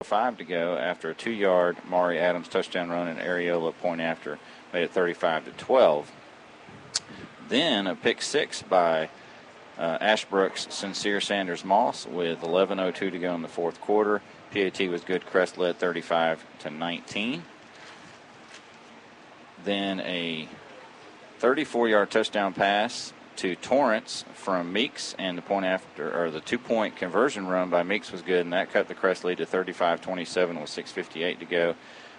5 to go after a 2-yard Maury Adams touchdown run, and Areola point after made it 35-12. Then a pick six by Ashbrook's Sincere Sanders Moss with 11:02 to go in the fourth quarter. PAT was good. Crest led 35-19. Then a 34-yard touchdown pass to Torrance from Meeks, and the 2-point conversion run by Meeks was good, and that cut the Crest lead to 35-27 with 6:58 to go.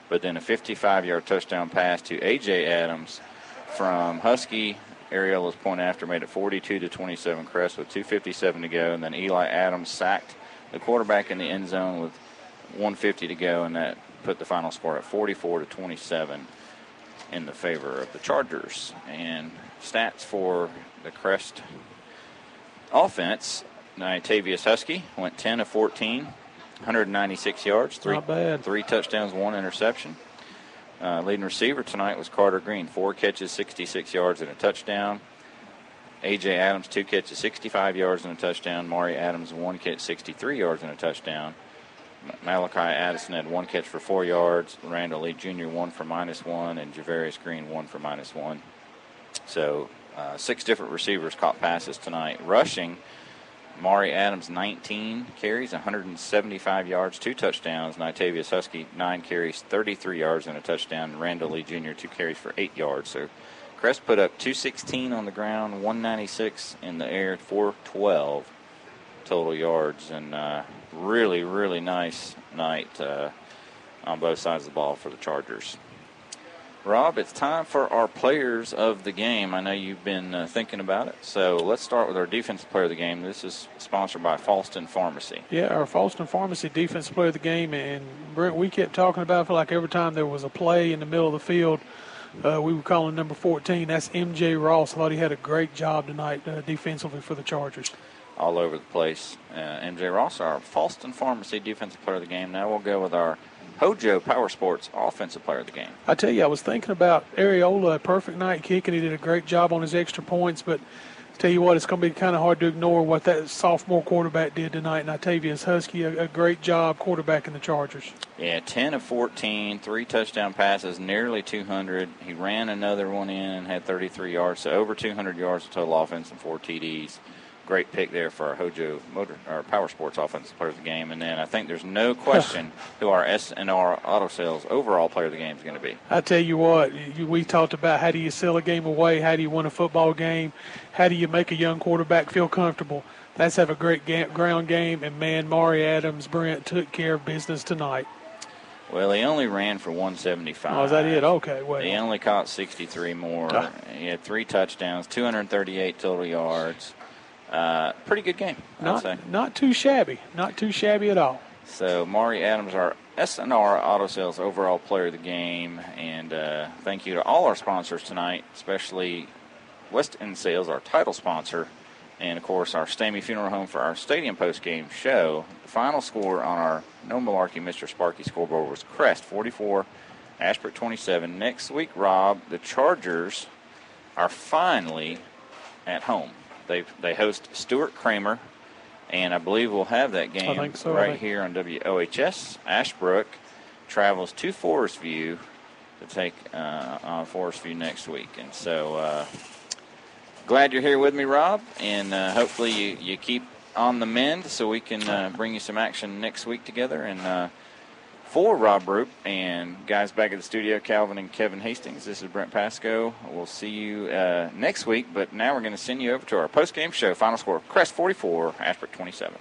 But then a 55-yard touchdown pass to A.J. Adams from Husky. Areola's point after made it 42-27 Crest with 2:57 to go, and then Eli Adams sacked the quarterback in the end zone with 1:50 to go, and that put the final score at 44-27 in the favor of the Chargers. And stats for the Crest offense: Natavius Husky went 10 of 14, 196 yards, three touchdowns, 1 interception. Leading receiver tonight was Carter Green, 4 catches, 66 yards, and a touchdown. A.J. Adams, 2 catches, 65 yards, and a touchdown. Maury Adams, 1 catch, 63 yards, and a touchdown. Malachi Addison had 1 catch for 4 yards. Randall Lee Jr., 1 for -1, and Javarius Green, 1 for -1. So 6 different receivers caught passes tonight. Rushing, Maury Adams, 19 carries, 175 yards, 2 touchdowns. Natavius Husky, 9 carries, 33 yards, and a touchdown. Randall Lee Jr., 2 carries for 8 yards. So Crest put up 216 on the ground, 196 in the air, 412 total yards, and really, really nice night on both sides of the ball for the Chargers. Rob, it's time for our players of the game. I know you've been thinking about it, so let's start with our defensive player of the game. This is sponsored by Falston Pharmacy. Yeah, our Falston Pharmacy defensive player of the game, and Brent, we kept talking about it for like every time there was a play in the middle of the field, we were calling number 14. That's M.J. Ross. I thought he had a great job tonight defensively for the Chargers. All over the place. M.J. Ross, our Falston Pharmacy defensive player of the game. Now we'll go with our Hojo Powersports offensive player of the game. I tell you, I was thinking about Areola, a perfect night kicking. He did a great job on his extra points, but tell you what, it's going to be kind of hard to ignore what that sophomore quarterback did tonight. Natavius Husky, a great job quarterbacking the Chargers. Yeah, 10 of 14, 3 touchdown passes, nearly 200. He ran another one in and had 33 yards, so over 200 yards of total offense and 4 TDs. Great pick there for our Hojo Powersports offensive player of the game. And then I think there's no question who our S&R Auto Sales overall player of the game is going to be. I tell you what, we talked about how do you sell a game away, how do you win a football game, how do you make a young quarterback feel comfortable. Let's have a great ground game, and, man, Maury Adams, Brent, took care of business tonight. Well, he only ran for 175. Oh, is that it? Okay. Well, he only caught 63 more. He had 3 touchdowns, 238 total yards. Pretty good game, I'd say. Not too shabby. Not too shabby at all. So, Maury Adams, our S&R Auto Sales overall player of the game. And thank you to all our sponsors tonight, especially West End Sales, our title sponsor. And, of course, our Stamey Funeral Home for our stadium postgame show. The final score on our No Malarkey Mr. Sparky scoreboard was Crest 44, Ashbrook 27. Next week, Rob, the Chargers are finally at home. They host Stuart Kramer, and I believe we'll have that game here on WOHS. Ashbrook travels to Forest View to take on Forest View next week. And so glad you're here with me, Rob, and hopefully you keep on the mend so we can bring you some action next week together. And for Rob Roop and guys back at the studio, Calvin and Kevin Hastings, this is Brent Pasco. We'll see you next week, but now we're going to send you over to our post-game show. Final score, Crest 44, Ashbrook 27.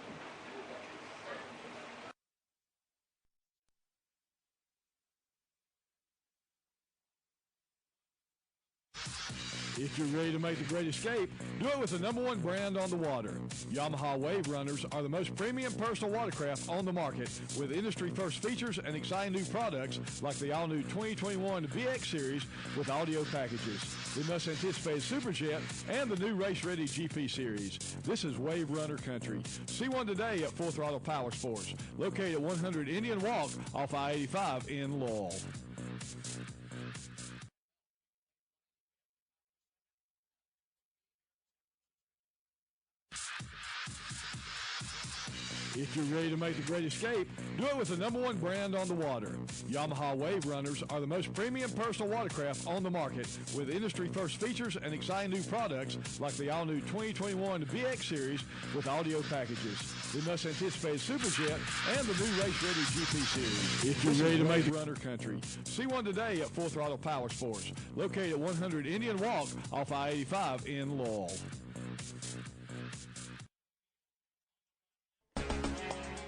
If you're ready to make the great escape, do it with the #1 brand on the water. Yamaha Wave Runners are the most premium personal watercraft on the market, with industry-first features and exciting new products like the all-new 2021 BX Series with audio packages, the must-anticipated Superjet, and the new race-ready GP Series. This is Wave Runner country. See one today at Full Throttle Powersports, located at 100 Indian Walk off I-85 in Lowell. If you're ready to make the great escape, do it with the #1 brand on the water. Yamaha Wave Runners are the most premium personal watercraft on the market, with industry-first features and exciting new products like the all-new 2021 VX Series with audio packages, the much-anticipated Superjet, and the new race-ready GP Series. If you're ready to make the runner country, see one today at Full Throttle Powersports, located at 100 Indian Walk off I-85 in Laurel.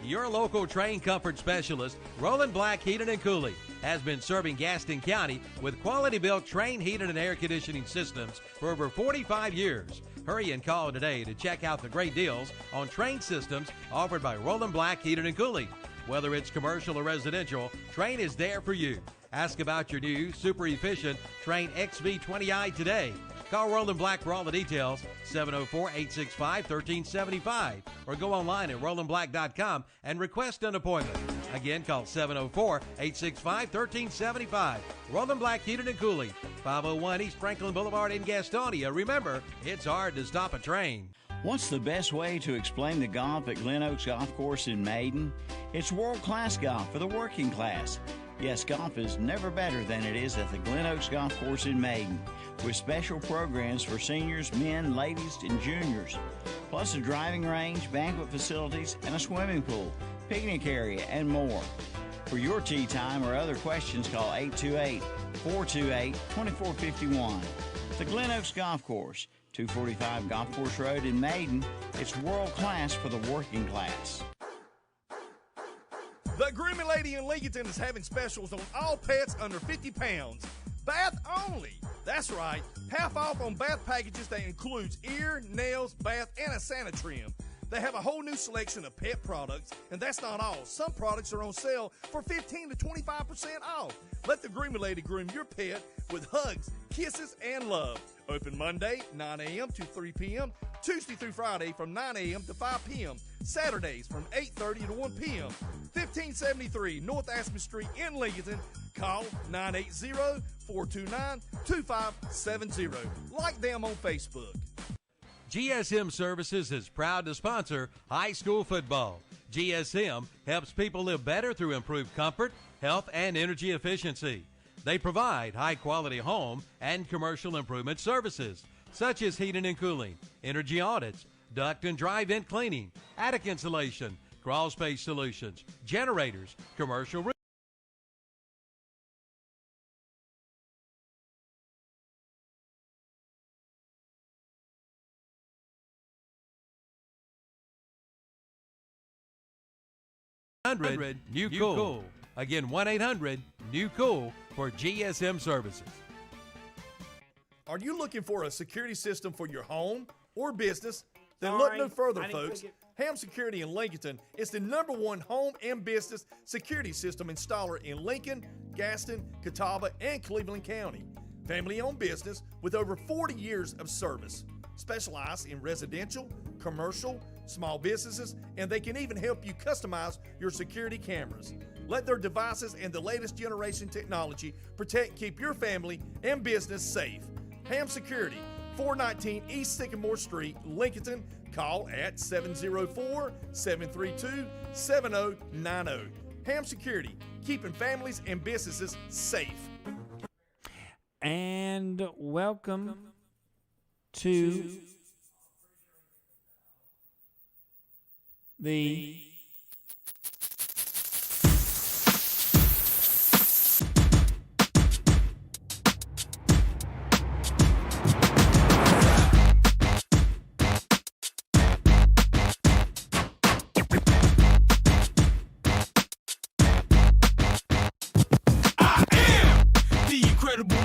Your local train comfort specialist, Roland Black Heating and Cooling, has been serving Gaston County with quality-built train heating and air conditioning systems for over 45 years. Hurry and call today to check out the great deals on train systems offered by Roland Black Heating and Cooling. Whether it's commercial or residential, Train is there for you. Ask about your new, super efficient Train XV20i today. Call Roland Black for all the details, 704-865-1375, or go online at rolandblack.com and request an appointment. Again, call 704-865-1375. Roland Black Heating and Cooling, 501 East Franklin Boulevard in Gastonia. Remember, it's hard to stop a train. What's the best way to explain the golf at Glen Oaks Golf Course in Maiden? It's world-class golf for the working class. Yes, golf is never better than it is at the Glen Oaks Golf Course in Maiden, with special programs for seniors, men, ladies, and juniors, plus a driving range, banquet facilities, and a swimming pool, picnic area, and more. For your tee time or other questions, call 828-428-2451. The Glen Oaks Golf Course, 245 Golf Course Road in Maiden. It's world class for the working class. The Grooming Lady in Lincoln is having specials on all pets under 50 pounds. Bath only. That's right. Half off on bath packages that includes ear, nails, bath, and a Sanitrim. They have a whole new selection of pet products, and that's not all. Some products are on sale for 15 to 25% off. Let the Grooming Lady groom your pet with hugs, kisses, and love. Open Monday, 9 a.m. to 3 p.m., Tuesday through Friday from 9 a.m. to 5 p.m., Saturdays from 8:30 to 1 p.m. 1573 North Aspen Street in Lincoln. Call 980-429-2570. Like them on Facebook. GSM Services is proud to sponsor high school football. GSM helps people live better through improved comfort, health, and energy efficiency. They provide high-quality home and commercial improvement services, such as heating and cooling, energy audits, duct and dry vent cleaning, attic insulation, crawl space solutions, generators, commercial roof. New Cool. Again, 1-800-NEW-COOL for GSM Services. Are you looking for a security system for your home or business? Then look no further, folks. Ham Security in Lincoln is the #1 home and business security system installer in Lincoln, Gaston, Catawba, and Cleveland County. Family-owned business with over 40 years of service. Specialized in residential, commercial, small businesses, and they can even help you customize your security cameras. Let their devices and the latest generation technology protect and keep your family and business safe. Ham Security, 419 East Sycamore Street, Lincoln. Call at 704-732-7090. Ham Security, keeping families and businesses safe. And welcome to the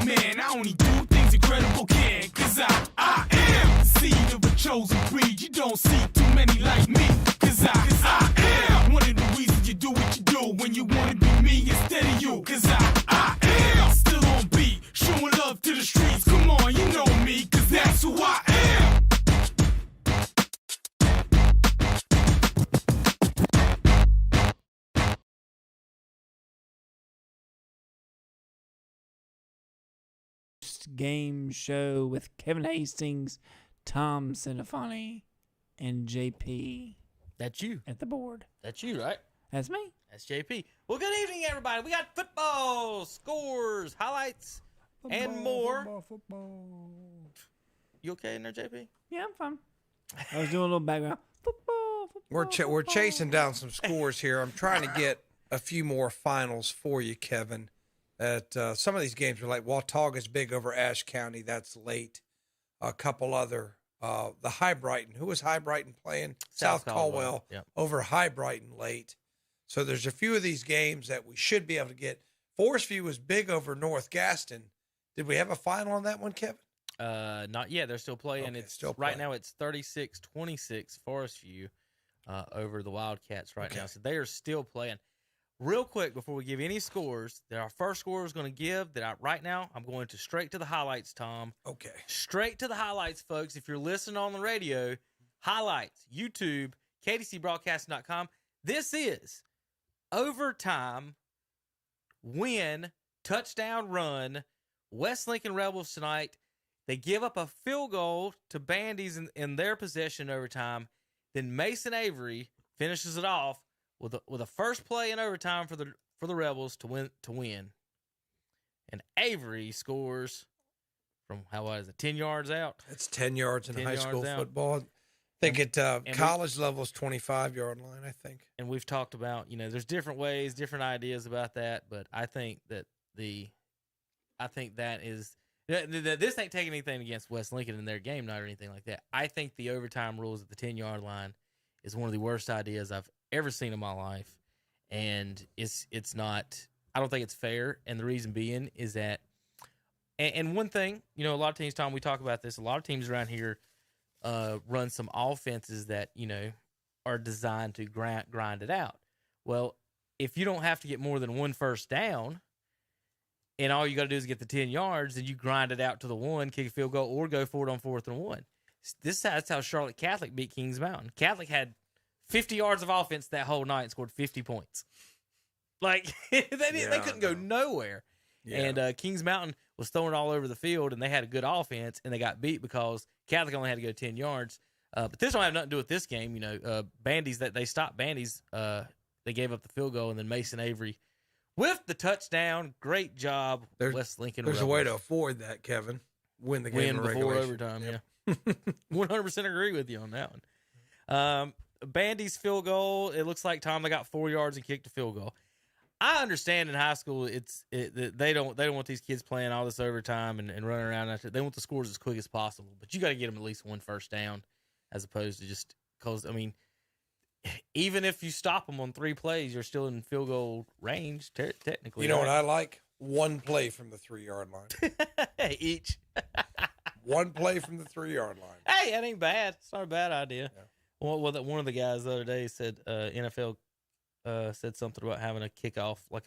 man, I only do things incredible can. Cause I am the seed of a chosen breed. You don't see too many like me. Cause I am one of the reasons you do what you do. When you wanna be me instead of you. Cause I am still on beat, showing love to the streets. Come on, you know me, cause that's who I am. Game show with Kevin Hastings, Tom Sinafani, and JP. That's you. At the board. That's you, right? That's me. That's JP. Well, good evening, everybody. We got football, scores, highlights, and more. Football. You okay in there, JP? Yeah, I'm fine. I was doing a little background. Football. We're chasing down some scores here. I'm trying to get a few more finals for you, Kevin. Some of these games are like Watauga's big over Ashe County. That's late. A couple other. The High Brighton. Who was High Brighton playing? South Caldwell yep. over High Brighton late. So there's a few of these games that we should be able to get. Forest View was big over North Gaston. Did we have a final on that one, Kevin? Not yet. They're still playing. Okay, It's still right playing. now. It's 36-26 Forest View over the Wildcats right now. So they are still playing. Real quick before we give any scores, that our first score is going to give. Right now I'm going to straight to the highlights, Tom. Okay. Straight to the highlights, folks. If you're listening on the radio, highlights, YouTube, KTCBroadcasting.com. This is overtime win, touchdown run, West Lincoln Rebels tonight. They give up a field goal to Bandy's in their possession overtime. Then Mason Avery finishes it off with a first play in overtime for the Rebels to win. And Avery scores from how wide is it? 10 yards out. That's 10 yards in 10 high yards school out. football. I think at college level is 25-yard line, I think. And we've talked about, there's different ways, different ideas about that, but I think that this ain't taking anything against West Lincoln in their game night or anything like that. I think the overtime rules at the 10-yard line is one of the worst ideas I've ever seen in my life, and it's not. I don't think it's fair, and the reason being is that, and one thing, a lot of teams, Tom, we talk about this. A lot of teams around here run some offenses that are designed to grind it out. Well, if you don't have to get more than one first down, and all you got to do is get the 10 yards, then you grind it out to the one, kick a field goal, or go for it on 4th and 1. That's how Charlotte Catholic beat Kings Mountain. Catholic had 50 yards of offense that whole night and scored 50 points. Like, they couldn't go nowhere. Yeah. And Kings Mountain was throwing it all over the field, and they had a good offense, and they got beat because Catholic only had to go 10 yards. But this don't have nothing to do with this game. Bandy's, that they stopped Bandy's. They gave up the field goal, and then Mason Avery with the touchdown. Great job, West Lincoln. There's a way to avoid that, Kevin. Win the game before overtime. Yep. Yeah, 100% agree with you on that one. Bandy's field goal. It looks like, Tom, they got 4 yards and kicked a field goal. I understand in high school they don't want these kids playing all this overtime and running around after. They want the scores as quick as possible, but you got to get them at least one first down, as opposed to just because even if you stop them on 3 plays, you're still in field goal range technically. You know what I like? One play from the 3-yard line. Each. One play from the 3-yard line. Hey, that ain't bad. It's not a bad idea. Yeah. Well, one of the guys the other day said NFL said something about having a kickoff like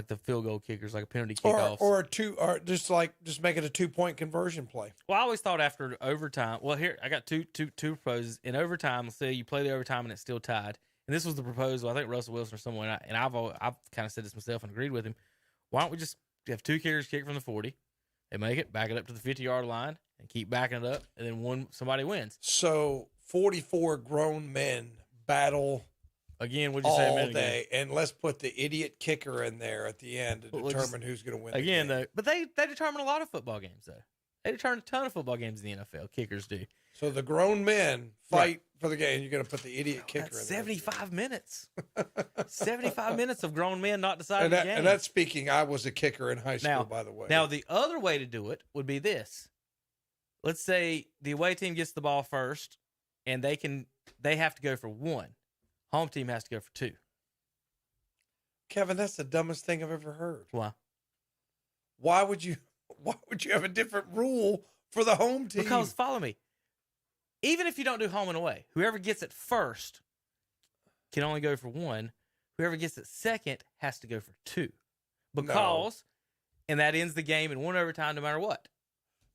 the field goal kickers, like a penalty kickoff, or just make it a 2-point conversion play. Well, I always thought after overtime. Well, here I got two proposals in overtime. Let's say you play the overtime and it's still tied, and this was the proposal. I think Russell Wilson or someone, and I've kind of said this myself and agreed with him. Why don't we just have 2 kickers kick from the 40? They make it, back it up to the 50-yard line, and keep backing it up, and then somebody wins. So 44 grown men battle again. What'd you say a minute day, and let's put the idiot kicker in there at the end to determine who's going to win again. The game. Though, but they determine a lot of football games, though. They determine a ton of football games in the NFL. Kickers do. So the grown men fight for the game. You're going to put the idiot kicker in there. 75 minutes. 75 minutes of grown men not deciding the game. And that's speaking, I was a kicker in high school, by the way. Now, the other way to do it would be this. Let's say the away team gets the ball first, and they have to go for 1. Home team has to go for 2. Kevin, that's the dumbest thing I've ever heard. Why? Why would you have a different rule for the home team? Because, follow me, even if you don't do home and away, whoever gets it first can only go for 1. Whoever gets it second has to go for 2. Because, and that ends the game in 1 overtime no matter what.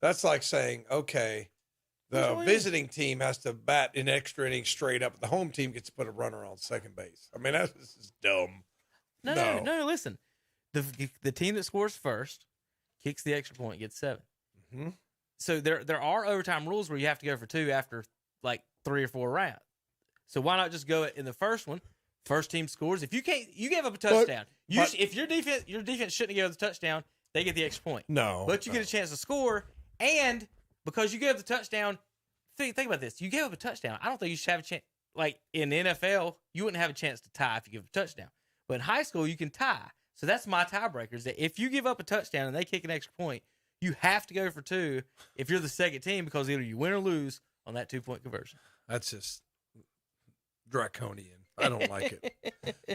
That's like saying, okay, the visiting team has to bat in extra innings straight up. The home team gets to put a runner on second base. I mean, this is dumb. No, listen. The team that scores first kicks the extra point, gets 7. Mm-hmm. So there are overtime rules where you have to go for 2 after like 3 or 4 rounds. So why not just go in the first one? First team scores. If you can't, you gave up a touchdown. If your defense shouldn't have given up the touchdown, they get the extra point. No. But you get a chance to score, and because you gave up the touchdown, think about this. You gave up a touchdown. I don't think you should have a chance. Like in the NFL, you wouldn't have a chance to tie if you give a touchdown. But in high school, you can tie. So that's my tiebreaker, is that if you give up a touchdown and they kick an extra point, you have to go for 2 if you're the second team, because either you win or lose on that 2-point conversion. That's just draconian. I don't like it.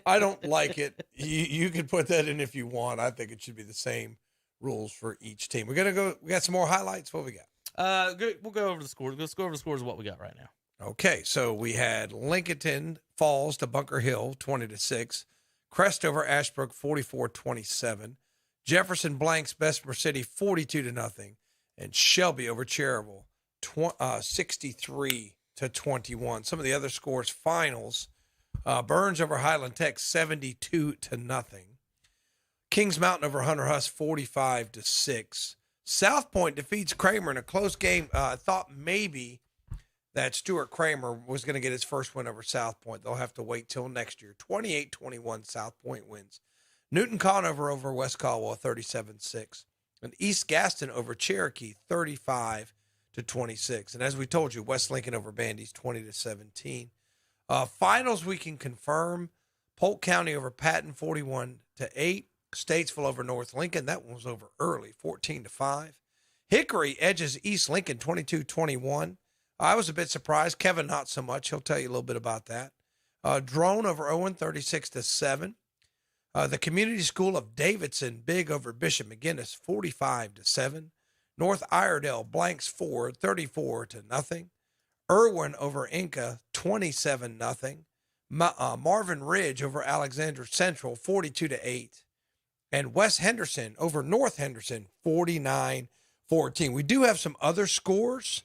I don't like it. You can put that in if you want. I think it should be the same rules for each team. We got some more highlights. What we got? We'll go over the scores. Let's go over the scores of what we got right now. Okay, so we had Lincoln Falls to Bunker Hill, 20-6. Crest over Ashbrook, 44-27. Jefferson Blanks Bessemer City, 42-0. And Shelby over Cherryville, 63-21. Some of the other scores, finals. Burns over Highland Tech, 72-0. Kings Mountain over Hunter Huss, 45-6. South Point defeats Kramer in a close game. I thought maybe that Stuart Kramer was going to get his first win over South Point. They'll have to wait till next year. 28-21, South Point wins. Newton Conover over West Caldwell, 37-6. And East Gaston over Cherokee, 35-26. And as we told you, West Lincoln over Bandy's, 20-17. Finals we can confirm. Polk County over Patton, 41-8. Statesville over North Lincoln. That one was over early, 14-5. Hickory edges East Lincoln, 22-21. I was a bit surprised. Kevin, not so much. He'll tell you a little bit about that. Drone over Owen, 36-7. The Community School of Davidson, big over Bishop McGinnis, 45-7. North Iredell blanks Ford, 34-0. Irwin over Inca, 27-0. Marvin Ridge over Alexander Central, 42-8. And West Henderson over North Henderson, 49-14. We do have some other scores,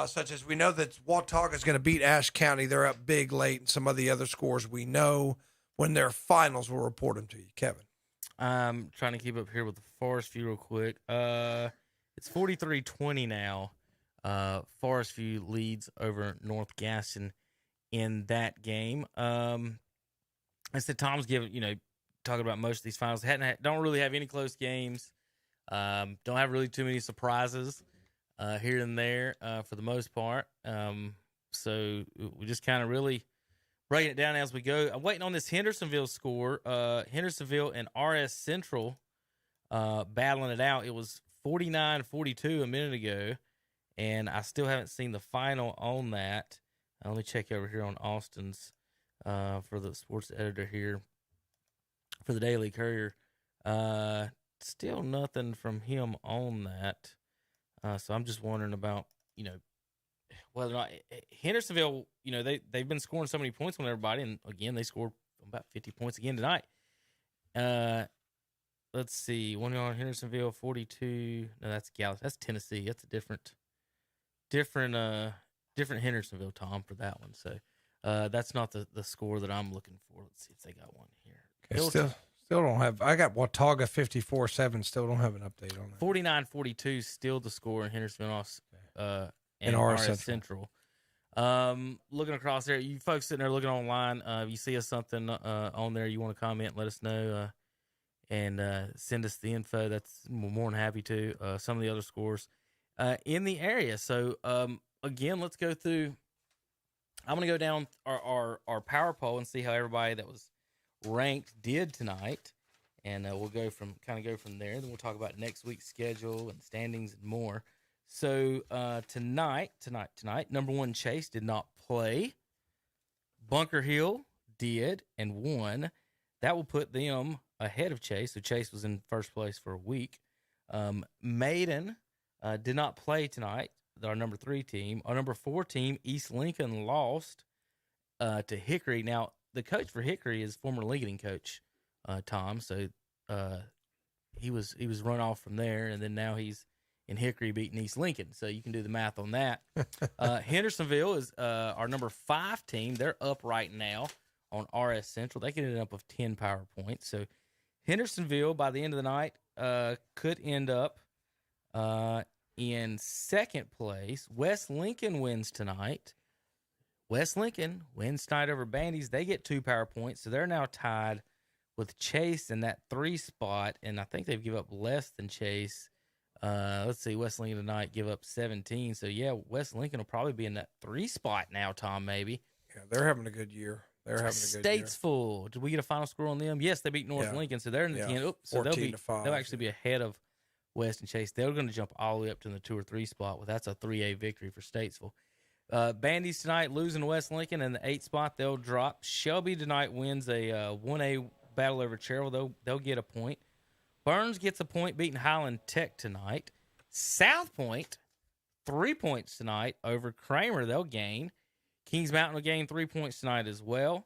such as we know that Watauga is going to beat Ashe County. They're up big late, and some of the other scores we know when their finals. We'll report them to you. Kevin. I'm trying to keep up here with the Forest View real quick. It's 43-20 now. Forest View leads over North Gaston in that game. I said Tom's talking about most of these finals. Don't really have any close games. Don't have really too many surprises here and there for the most part. So we just kind of really breaking it down as we go. I'm waiting on this Hendersonville score. Hendersonville and RS Central battling it out. It was 49-42 a minute ago, and I still haven't seen the final on that. Let me check over here on Austin's for the sports editor here for the Daily Courier. Still nothing from him on that. So I'm just wondering about, whether or not Hendersonville, they've been scoring so many points on everybody. And again, they scored about 50 points again tonight. Let's see. One on Hendersonville, 42. No, that's Gallup. That's Tennessee. That's a different Hendersonville, Tom, for that one. So that's not the score that I'm looking for. Let's see if they got one here. Okay, still don't have. I got Watauga 54-7. Still don't have an update on that. 49-42 still the score in Hendersonville and RS Central. Looking across there, you folks sitting there looking online, if you see us something on there you want to comment, let us know and send us the info. That's more than happy to. Some of the other scores in the area. So again, let's go through. I'm going to go down our power poll and see how everybody that was ranked did tonight, and we'll go from there. Then we'll talk about next week's schedule and standings and more. So tonight, number 1 Chase did not play. Bunker Hill did and won. That will put them ahead of Chase. So Chase was in first place for a week. Maiden did not play tonight. Our number 3 team. Our number 4 team, East Lincoln, lost to Hickory. Now, the coach for Hickory is former Lincoln coach, Tom. So he was run off from there, and then now he's in Hickory beating East Lincoln. So you can do the math on that. Hendersonville is our number 5 team. They're up right now on RS Central. They could end up with 10 power points. So Hendersonville, by the end of the night, could end up in second place. West Lincoln wins tonight. West Lincoln wins tonight over Bandy's. They get 2 power points, so they're now tied with Chase in that 3 spot, and I think they've given up less than Chase. Let's see, West Lincoln tonight give up 17. So, yeah, West Lincoln will probably be in that 3 spot now, Tom, maybe. Yeah, they're having a good year. Statesville. Did we get a final score on them? Yes, they beat North Lincoln, so they're in the 10. Oops, so they'll actually be ahead of West and Chase. They're going to jump all the way up to the 2 or 3 spot. Well, that's a 3A victory for Statesville. Bandy's tonight losing to West Lincoln in the 8 spot. They'll drop. Shelby tonight wins a 1A battle over Cherryville. They'll get a point. Burns gets a point beating Highland Tech tonight. South Point, 3 points tonight over Kramer. They'll gain. Kings Mountain will gain 3 points tonight as well.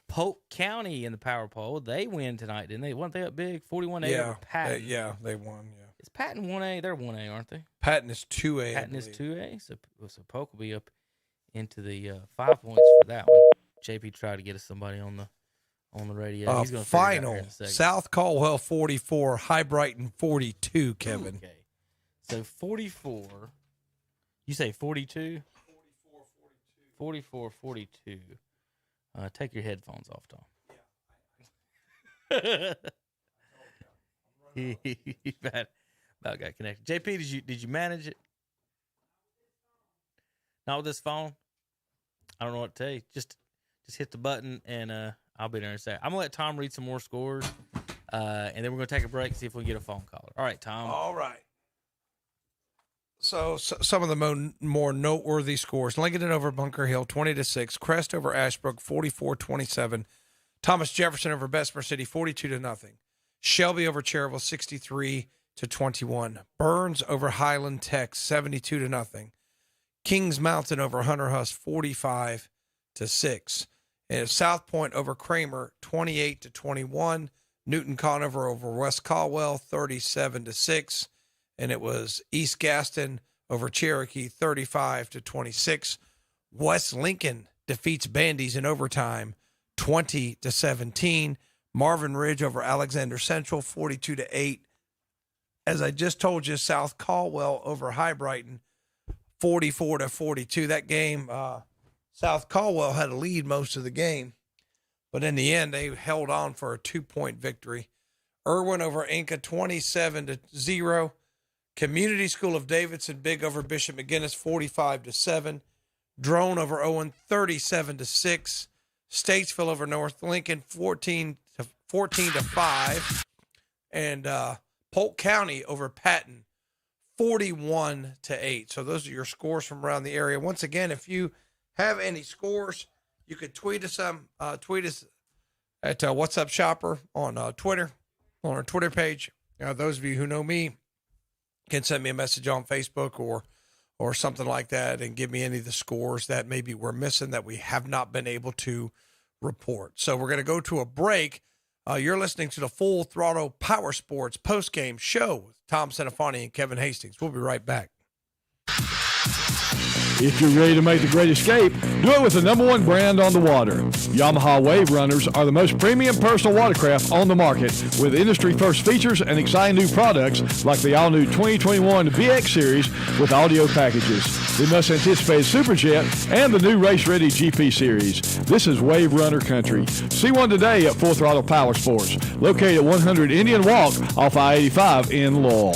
Polk County in the power poll, they win tonight, didn't they? Weren't they up big? 41-8 over Patton. They won, yeah. Is Patton 1A? They're 1A, aren't they? Patton is 2A. Patton is 2A, so Polk will be up into the 5 points for that one. JP tried to get us somebody on the radio. He's going to final. South Caldwell 44, High Brighton 42, Kevin. Okay. So 44. You say 42? 44-42. Take your headphones off, Tom. Yeah. He about got connected. JP, did you manage it? Not with this phone? I don't know what to tell you. Just hit the button, and I'll be there in a second. I'm going to let Tom read some more scores, and then we're going to take a break and see if we can get a phone caller. All right, Tom. All right. So some of the more noteworthy scores: Lincoln over Bunker Hill 20-6, Crest over Ashbrook 44-27, Thomas Jefferson over Bessemer City 42-0, Shelby over Cherryville 63-21, Burns over Highland Tech 72-0, Kings Mountain over Hunter Huss 45-6, and South Point over Kramer 28-21, Newton Conover over West Caldwell 37-6. And it was East Gaston over Cherokee 35-26. West Lincoln defeats Bandy's in overtime 20-17. Marvin Ridge over Alexander Central 42-8. As I just told you, South Caldwell over High Brighton 44-42. That game, South Caldwell had a lead most of the game, but in the end they held on for a 2-point victory. Irwin over Inca 27-0. Community School of Davidson big over Bishop McGinnis 45-7. Drone over Owen 37-6. Statesville over North Lincoln 14-5. And Polk County over Patton 41-8. So those are your scores from around the area. Once again, if you have any scores, you could tweet us tweet us at What's Up Shopper on Twitter, on our Twitter page. Those of you who know me can send me a message on Facebook or something like that and give me any of the scores that maybe we're missing that we have not been able to report. So we're going to go to a break. You're listening to the Full Throttle Powersports postgame show with Tom Senefani and Kevin Hastings. We'll be right back. If you're ready to make the great escape, do it with the #1 brand on the water. Yamaha Wave Runners are the most premium personal watercraft on the market, with industry-first features and exciting new products like the all-new 2021 BX Series with audio packages, the much-anticipated Superjet, and the new race-ready GP Series. This is Wave Runner country. See one today at Full Throttle Powersports, located at 100 Indian Walk off I-85 in Laurel.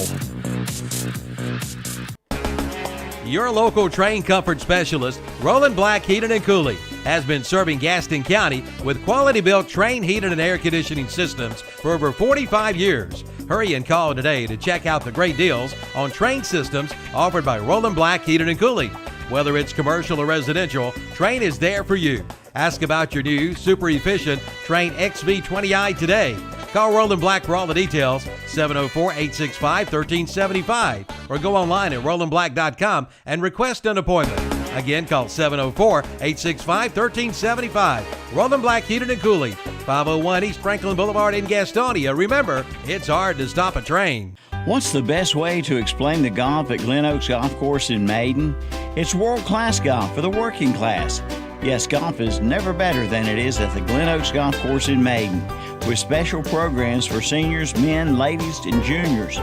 Your local train comfort specialist, Roland Black Heating and Cooling, has been serving Gaston County with quality-built train heating and air conditioning systems for over 45 years. Hurry and call today to check out the great deals on train systems offered by Roland Black Heating and Cooling. Whether it's commercial or residential, Train is there for you. Ask about your new, super efficient Train XV20i today. Call Roland Black for all the details, 704-865-1375, or go online at rolandblack.com and request an appointment. Again, call 704-865-1375. Roland Black Heating and Cooling, 501 East Franklin Boulevard in Gastonia. Remember, it's hard to stop a train. What's the best way to explain the golf at Glen Oaks Golf Course in Maiden? It's world-class golf for the working class. Yes, golf is never better than it is at the Glen Oaks Golf Course in Maiden, with special programs for seniors, men, ladies, and juniors,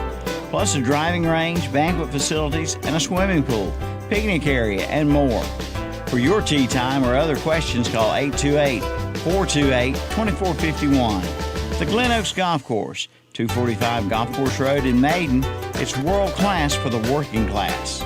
plus a driving range, banquet facilities, and a swimming pool, picnic area, and more. For your tee time or other questions, call 828-428-2451. The Glen Oaks Golf Course, 245 Golf Course Road in Maiden. It's world class for the working class.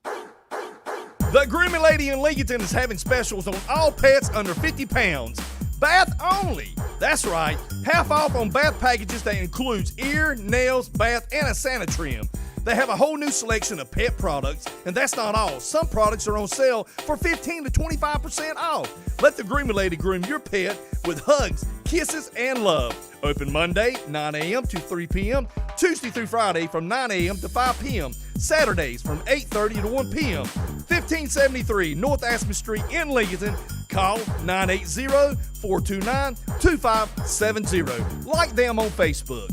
The Grooming Lady in Lincoln is having specials on all pets under 50 pounds. Bath only. That's right. Half off on bath packages that includes ear, nails, bath, and a Santa trim. They have a whole new selection of pet products, and that's not all. Some products are on sale for 15 to 25% off. Let the Grooming Lady groom your pet with hugs, kisses, and love. Open Monday, 9 a.m. to 3 p.m., Tuesday through Friday from 9 a.m. to 5 p.m., Saturdays from 8:30 to 1 p.m. 1573 North Aspen Street in Lincoln. Call 980-429-2570. Like them on Facebook.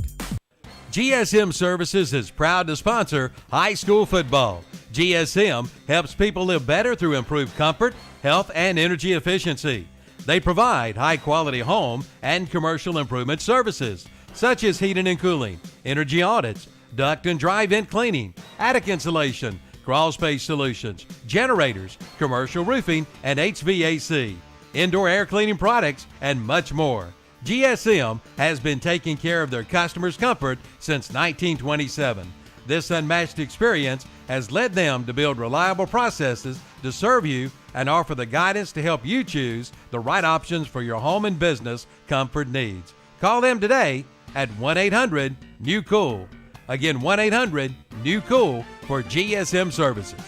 GSM Services is proud to sponsor high school football. GSM helps people live better through improved comfort, health, and energy efficiency. They provide high-quality home and commercial improvement services, such as heating and cooling, energy audits, duct and dry vent cleaning, attic insulation, crawl space solutions, generators, commercial roofing, and HVAC, indoor air cleaning products, and much more. GSM has been taking care of their customers' comfort since 1927. This unmatched experience has led them to build reliable processes to serve you and offer the guidance to help you choose the right options for your home and business comfort needs. Call them today at 1-800-NEW-COOL. Again, 1-800-NEW-COOL for GSM Services.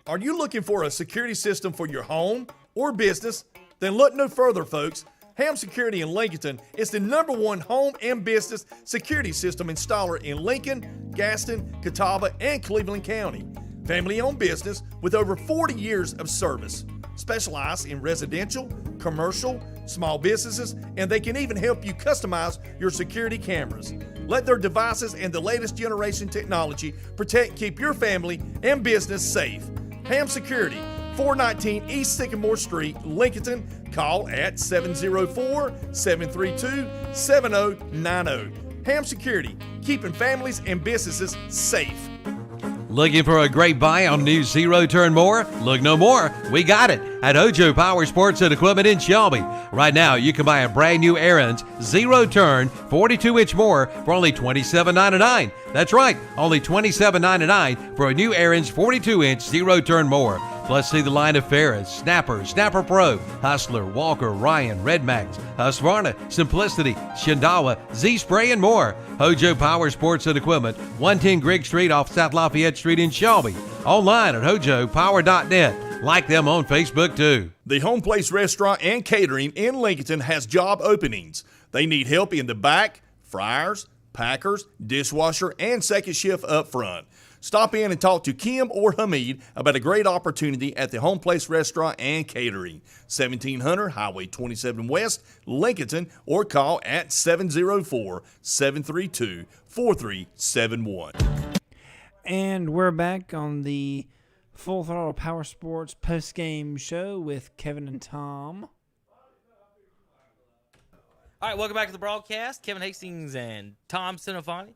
Are you looking for a security system for your home or business? Then look no further, folks. Ham Security in Lincoln is the #1 home and business security system installer in Lincoln, Gaston, Catawba, and Cleveland County. Family-owned business with over 40 years of service. Specialize in residential, commercial, small businesses, and they can even help you customize your security cameras. Let their devices and the latest generation technology protect and keep your family and business safe. Ham Security, 419 East Sycamore Street, Lincoln. Call at 704-732-7090. Ham Security, keeping families and businesses safe. Looking for a great buy on new zero-turn mower? Look no more. We got it at Hojo Powersports and Equipment in Shelby. Right now, you can buy a brand new Aaron's zero-turn 42-inch mower for only $27.99. That's right, only $27.99 for a new Aaron's 42-inch zero-turn mower. Plus, see the line of Ferris, Snapper, Snapper Pro, Hustler, Walker, Ryan, Red Max, Husqvarna, Simplicity, Shindawa, Z-Spray, and more. Hojo Powersports and Equipment, 110 Grigg Street off South Lafayette Street in Shelby. Online at hojopower.net. Like them on Facebook, too. The Home Place Restaurant and Catering in Lincoln has job openings. They need help in the back, fryers, packers, dishwasher, and second shift up front. Stop in and talk to Kim or Hamid about a great opportunity at the Home Place Restaurant and Catering, 1700 Highway 27 West, Lincoln, or call at 704-732-4371. And we're back on the Full Throttle Powersports post-game show with Kevin and Tom. All right, welcome back to the broadcast. Kevin Hastings and Tom Sinofani.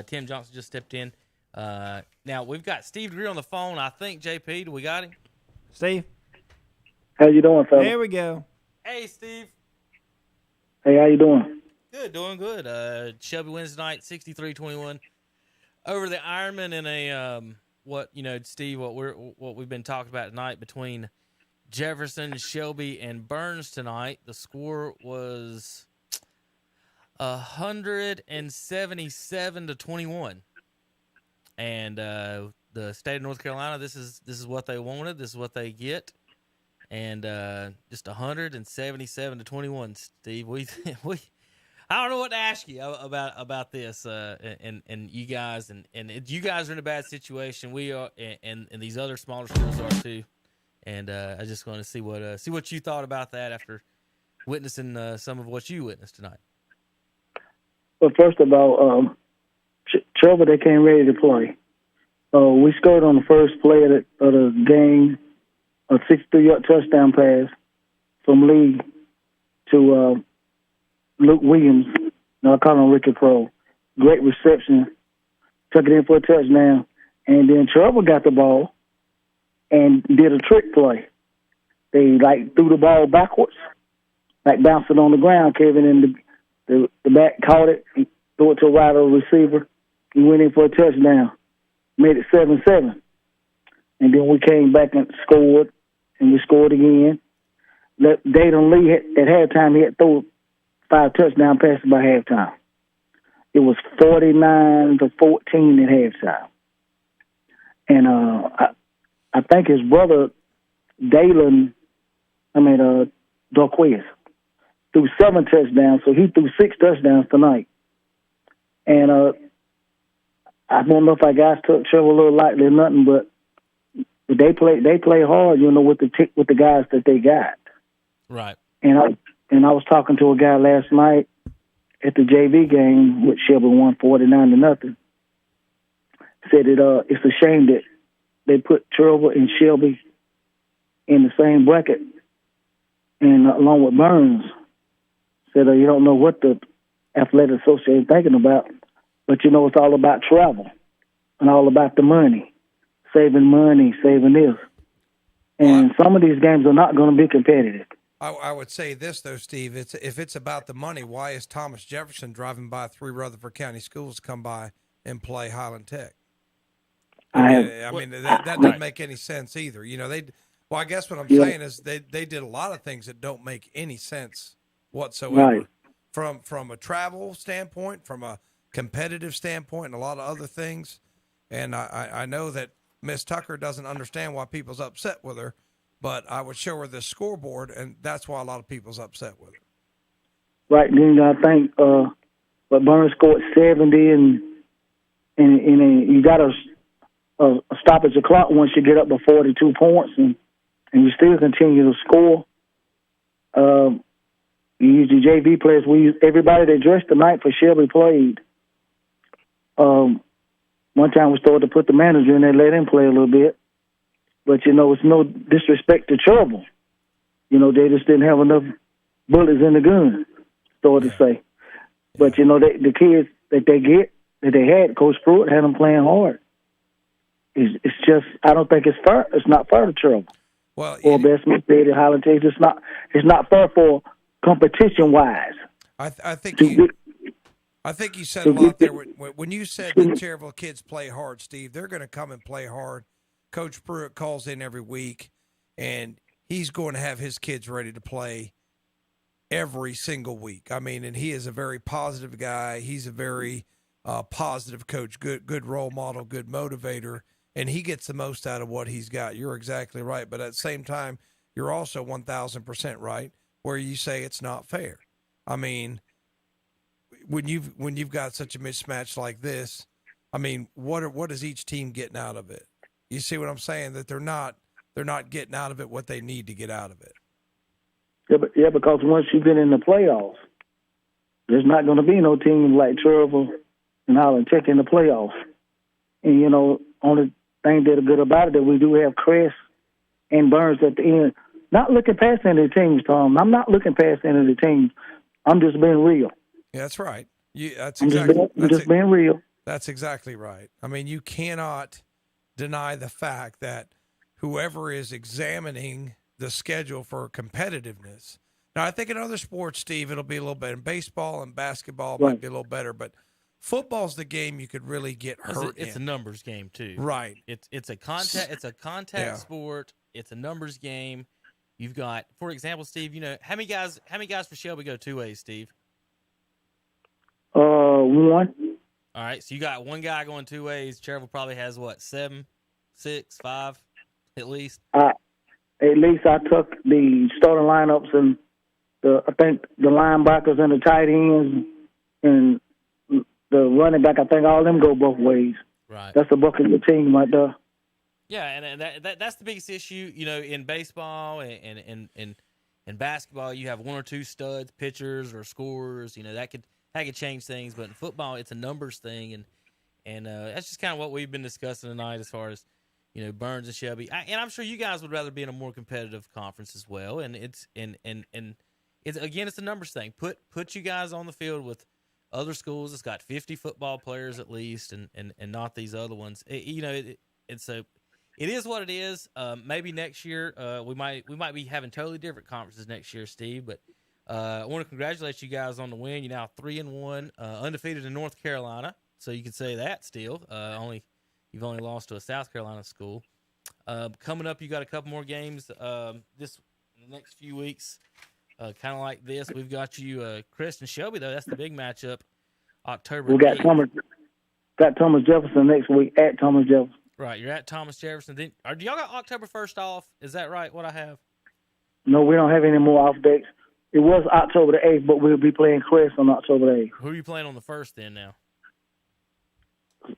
Tim Johnson just stepped in. Now we've got Steve Greer on the phone. I think JP, do we got him? Steve, how you doing, fella? There we go. Hey, Steve. Hey, how you doing? Good, doing good. Shelby wins tonight, 63-21 over the Ironman in a Steve, what we've been talking about tonight between Jefferson, Shelby, and Burns tonight. The score was 177-21. And the state of North Carolina, this is what they wanted. This is what they get. And just 177-21, Steve. We I don't know what to ask you about this. And you guys and you guys are in a bad situation. We are, and these other smaller schools are too. And I just want to see what you thought about that after witnessing some of what you witnessed tonight. Well, first of all, trouble, they came ready to play. We scored on the first play of the game, a 63-yard touchdown pass from Lee to Luke Williams. I call him Ricky Pro. Great reception. Took it in for a touchdown. And then Trouble got the ball. and did a trick play. They like threw the ball backwards, like bounced it on the ground. Kevin and the back caught it and threw it to a wide receiver. He went in for a touchdown, made it 7-7. And then we came back and scored, and we scored again. Dayton Lee, at halftime, he had thrown 5 touchdown passes by halftime. It was 49-14 at halftime. And I think his brother, Dorquez, threw 7 touchdowns, so he threw 6 touchdowns tonight. And I don't know if our guys took Trevor a little lightly or nothing, but they play hard, with the guys that they got. Right. And I was talking to a guy last night at the JV game, which Shelby won 49-0. Said it's a shame that they put Trevor and Shelby in the same bracket, and along with Burns. Said you don't know what the Athletic Association is thinking about, but it's all about travel and all about the money, saving this. And some of these games are not going to be competitive. I would say this, though, Steve. If it's about the money, why is Thomas Jefferson driving by 3 Rutherford County schools to come by and play Highland Tech? That doesn't make any sense either. I guess what I'm saying is they did a lot of things that don't make any sense whatsoever. Right. From a travel standpoint, from a competitive standpoint, and a lot of other things. And I know that Miss Tucker doesn't understand why people's upset with her, but I would show her the scoreboard, and that's why a lot of people's upset with her. Right. Then I think but Burns scored 70, and you got a stoppage the clock once you get up to 42 points, and you still continue to score. You use the JV players. We use everybody that dressed tonight for Shelby played. One time we started to put the manager in there, let him play a little bit. But, it's no disrespect to Trouble. They just didn't have enough bullets in the gun, so to say. But, the kids that they had, Coach Pruitt had them playing hard. It's just, I don't think it's fair. It's not fair to Trouble. Well, or Best City, Highland Tech. It's not fair for competition-wise. I think you said a lot there. When you said the Cherville kids play hard, Steve, they're going to come and play hard. Coach Pruitt calls in every week, and he's going to have his kids ready to play every single week. And he is a very positive guy. He's a very positive coach, good role model, good motivator, and he gets the most out of what he's got. You're exactly right, but at the same time, you're also 1,000% right where you say it's not fair. When you've got such a mismatch like this, what is each team getting out of it? You see what I'm saying? That they're not getting out of it what they need to get out of it. Yeah, because once you've been in the playoffs, there's not going to be no team like Trevor and Highland Tech in the playoffs. And only thing that are good about it that we do have Crest and Burns at the end. Not looking past any of the teams, Tom. I'm not looking past any of the teams. I'm just being real. Yeah, that's right. I'm just being real. That's exactly right. You cannot deny the fact that whoever is examining the schedule for competitiveness. Now, I think in other sports, Steve, it'll be a little better. In baseball and basketball, it might be a little better, but football's the game you could really get hurt It's in. a numbers game too. Right. It's a contact sport. It's a numbers game. You've got, for example, Steve, how many guys for Shelby go 2 ways, Steve? 1. All right, so you got one guy going 2 ways. Cherville probably has 7, 6, 5, at least. At least I took the starting lineups and I think the linebackers and the tight ends and the running back. I think all of them go both ways. Right. That's a bucket of the team right there. Yeah, and that's the biggest issue. In baseball and in basketball, you have 1 or 2 studs, pitchers or scorers. That could change things, but in football, it's a numbers thing, and that's just kind of what we've been discussing tonight as far as Burns and Shelby. And I'm sure you guys would rather be in a more competitive conference as well. And it's a numbers thing. Put you guys on the field with other schools that's got 50 football players at least, and not these other ones. it is what it is. Maybe next year we might be having totally different conferences next year, Steve. But I want to congratulate you guys on the win. You're now 3-1, undefeated in North Carolina, so you can say that still. You've only lost to a South Carolina school. Coming up, you got a couple more games in the next few weeks. Kind of like this, we've got you, Chris and Shelby, though. That's the big matchup, October 8th. We got Thomas Jefferson next week at Thomas Jefferson. Right, you're at Thomas Jefferson. Then, do y'all got October 1st off? Is that right, what I have? No, we don't have any more off dates. It was October the 8th, but we'll be playing Crest on October the 8th. Who are you playing on the 1st then now?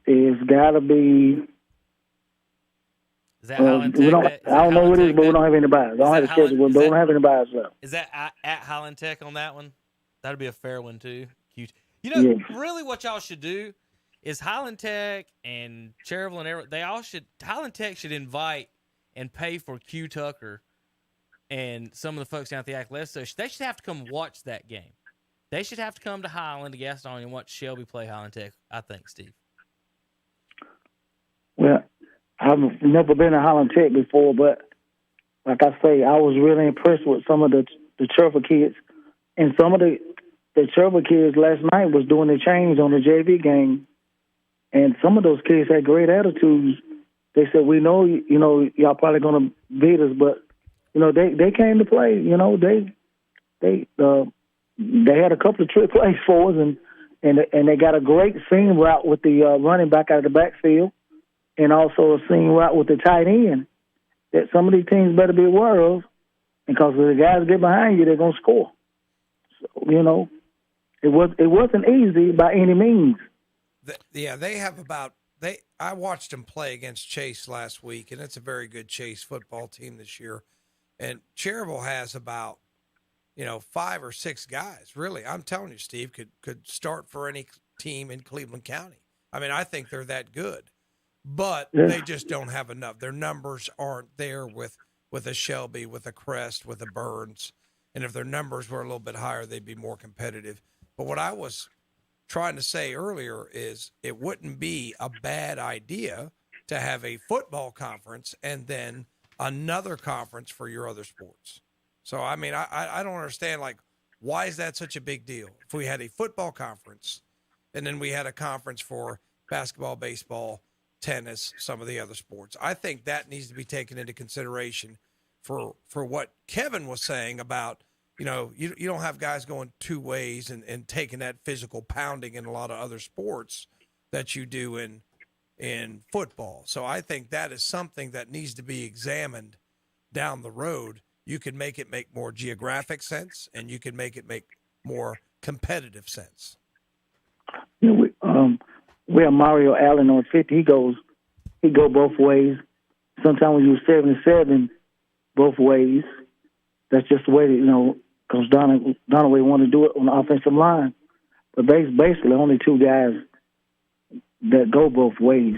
It's got to be... Is that Highland Tech? I don't know what it is, but we don't have any buys. I don't have the schedule, but we don't have any buys left. Is that at Highland Tech on that one? That'd be a fair one, too. Cute. Really what y'all should do is Highland Tech and Cherville and everyone, Highland Tech should invite and pay for Q Tucker and some of the folks down at the Athletic Association. They should have to come watch that game. They should have to come to Highland, to Gaston, and watch Shelby play Highland Tech, I think, Steve. Well, I've never been to Highland Tech before, but like I say, I was really impressed with some of the Cherville kids. And some of the Cherville kids last night was doing the change on the JV game. And some of those kids had great attitudes. They said, we know, y'all probably going to beat us, but, they came to play. They had a couple of trick plays for us, and they got a great seam route with the running back out of the backfield, and also a seam route with the tight end that some of these teams better be aware of, because if the guys get behind you, they're going to score. So, it wasn't easy by any means. They have I watched them play against Chase last week, and it's a very good Chase football team this year. And Cherville has about, 5 or 6 guys, really. I'm telling you, Steve, could start for any team in Cleveland County. I mean, I think they're that good. But they just don't have enough. Their numbers aren't there with a Shelby, with a Crest, with a Burns. And if their numbers were a little bit higher, they'd be more competitive. But what I was trying to say earlier is it wouldn't be a bad idea to have a football conference and then another conference for your other sports. So, I mean, I don't understand, why is that such a big deal? If we had a football conference and then we had a conference for basketball, baseball, tennis, some of the other sports. I think that needs to be taken into consideration for what Kevin was saying about, you don't have guys going 2 ways and taking that physical pounding in a lot of other sports that you do in football. So I think that is something that needs to be examined down the road. You can make it make more geographic sense, and you can make it make more competitive sense. We have Mario Allen on 50. He go both ways. Sometimes when you 77, both ways. That's just the way that, because Donaway want to do it on the offensive line. But basically only 2 guys that go both ways.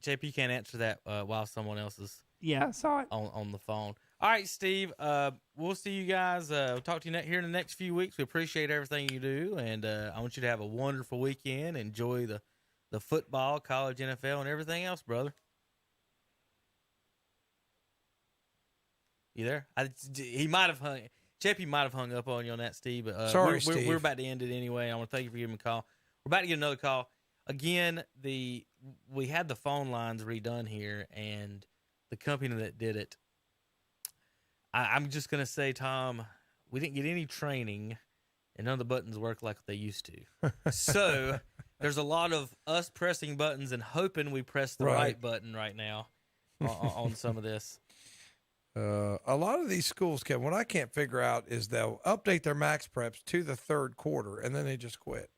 JP can't answer that while someone else is. Yeah, I saw it on the phone. All right, Steve. We'll see you guys. We'll talk to you here in the next few weeks. We appreciate everything you do, and I want you to have a wonderful weekend. Enjoy the football, college, NFL, and everything else, brother. You there? He might have hung. JP might have hung up on you on that, Steve. But sorry, Steve. We're about to end it anyway. I want to thank you for giving me a call. We're about to get another call. Again, we had the phone lines redone here, and the company that did it. I'm just going to say, Tom, we didn't get any training, and none of the buttons work like they used to. So there's a lot of us pressing buttons and hoping we press the right button right now on some of this. A lot of these schools, Kevin, what I can't figure out is they'll update their max preps to the 3rd quarter, and then they just quit.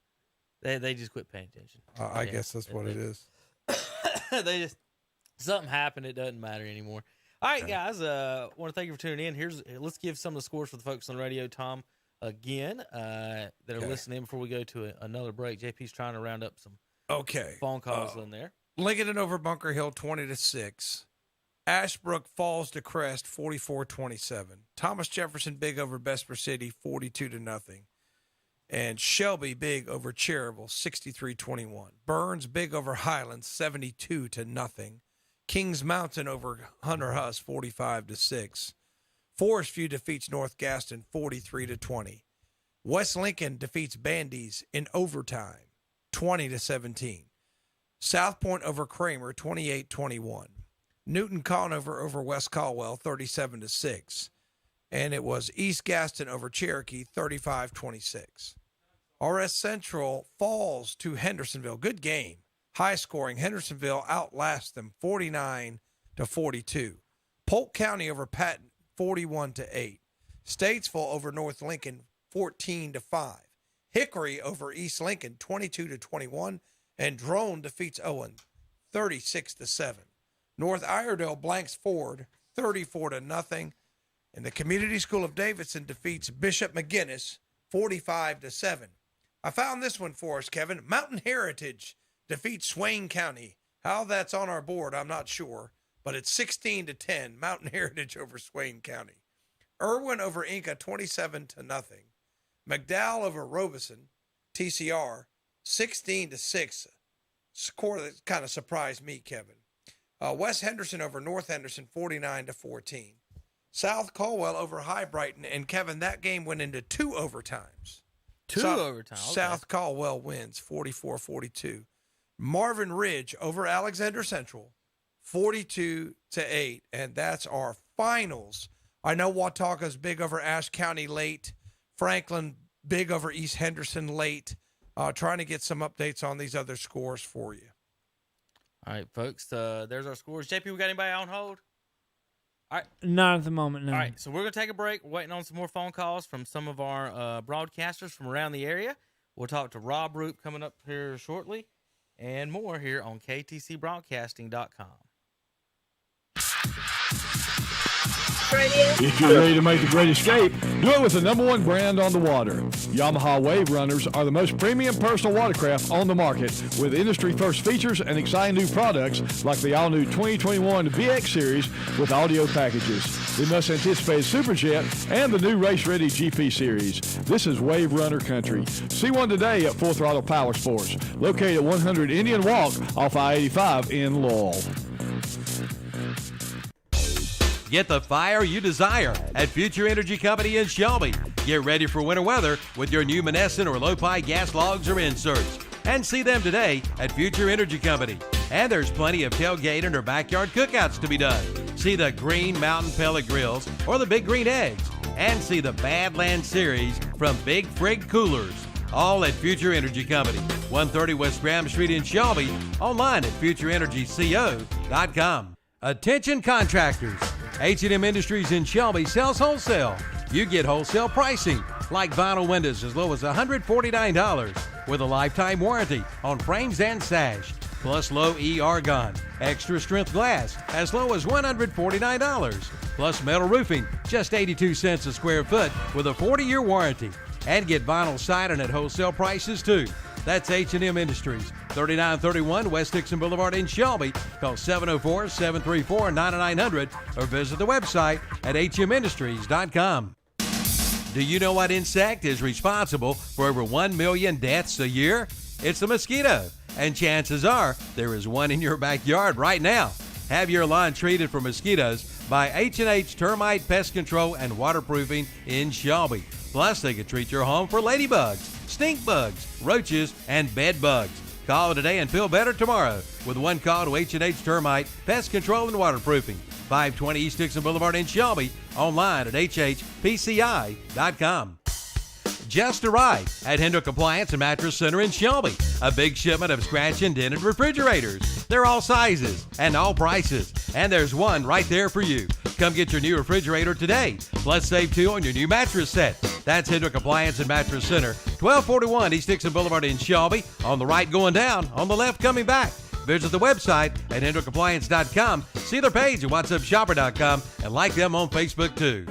They just quit paying attention. I guess that's what it is. They just something happened. It doesn't matter anymore. All right, guys. Want to thank you for tuning in. Let's give some of the scores for the folks on the radio, Tom, again, that are listening before we go to another break. JP's trying to round up some phone calls in there. Lincoln and over Bunker Hill 20-6. Ashbrook falls to Crest 44-27. Thomas Jefferson big over Vesper City 42-0. And Shelby big over Cherryville, 63-21. Burns big over Highlands, 72-0. Kings Mountain over Hunter Huss, 45-6. Forest View defeats North Gaston, 43-20. West Lincoln defeats Bandy's in overtime, 20-17. South Point over Kramer, 28-21. Newton Conover over West Caldwell, 37-6. And it was East Gaston over Cherokee, 35-26. RS Central falls to Hendersonville. Good game. High scoring. Hendersonville outlasts them 49-42. Polk County over Patton, 41-8. Statesville over North Lincoln, 14-5. Hickory over East Lincoln, 22-21. And Drone defeats Owen, 36-7. North Iredell blanks Ford, 34-0. And the Community School of Davidson defeats Bishop McGinnis, 45-7. I found this one for us, Kevin. Mountain Heritage defeats Swain County. How that's on our board, I'm not sure, but it's 16-10. Mountain Heritage over Swain County. Irwin over Inca, 27-0. McDowell over Robeson, TCR, 16-6. Score that kind of surprised me, Kevin. West Henderson over North Henderson, 49-14. South Caldwell over High Brighton, and Kevin, that game went into 2 overtimes. Overtime. Okay. South Caldwell wins 44-42. Marvin Ridge over Alexander Central, 42-8, and that's our finals. I know Watauga's big over Ashe County late. Franklin big over East Henderson late. Trying to get some updates on these other scores for you. All right, folks. There's our scores. JP, we got anybody on hold? All right. Not at the moment, no. All right, so we're going to take a break. We're waiting on some more phone calls from some of our broadcasters from around the area. We'll talk to Rob Roop coming up here shortly and more here on KTCBroadcasting.com. If you're ready to make the great escape, do it with the #1 brand on the water. Yamaha Wave Runners are the most premium personal watercraft on the market, with industry-first features and exciting new products like the all-new 2021 VX Series with audio packages, the must-anticipated Superjet, and the new race-ready GP Series. This is Wave Runner country. See one today at Full Throttle Powersports, located at 100 Indian Walk off I-85 in Laurel. Get the fire you desire at Future Energy Company in Shelby. Get ready for winter weather with your new Monessen or Lopi gas logs or inserts. And see them today at Future Energy Company. And there's plenty of tailgate or backyard cookouts to be done. See the Green Mountain Pellet Grills or the Big Green Eggs. And see the Badland Series from Big Frig Coolers. All at Future Energy Company, 130 West Graham Street in Shelby. Online at futureenergyco.com. Attention contractors. H&M Industries in Shelby sells wholesale. You get wholesale pricing, like vinyl windows as low as $149 with a lifetime warranty on frames and sash, plus low E argon, extra strength glass as low as $149, plus metal roofing, just 82 cents a square foot with a 40-year warranty. And get vinyl siding at wholesale prices too. That's H&M Industries, 3931 West Dixon Boulevard in Shelby. Call 704-734-9900 or visit the website at hmindustries.com. Do you know what insect is responsible for over 1 million deaths a year? It's the mosquito, and chances are there is one in your backyard right now. Have your lawn treated for mosquitoes by H&H Termite Pest Control and Waterproofing in Shelby. Plus, they can treat your home for ladybugs, stink bugs, roaches, and bed bugs. Call today and feel better tomorrow with one call to H&H Termite Pest Control and Waterproofing, 520 East Dixon Boulevard in Shelby, online at hhpci.com. Just arrived at Hendrick Appliance and Mattress Center in Shelby. A big shipment of scratch and dented refrigerators. They're all sizes and all prices, and there's one right there for you. Come get your new refrigerator today. Plus save $2 on your new mattress set. That's Hendrick Appliance and Mattress Center, 1241 East Dixon Boulevard in Shelby. On the right going down, on the left coming back. Visit the website at hendrickappliance.com. See their page at whatsupshopper.com and like them on Facebook too.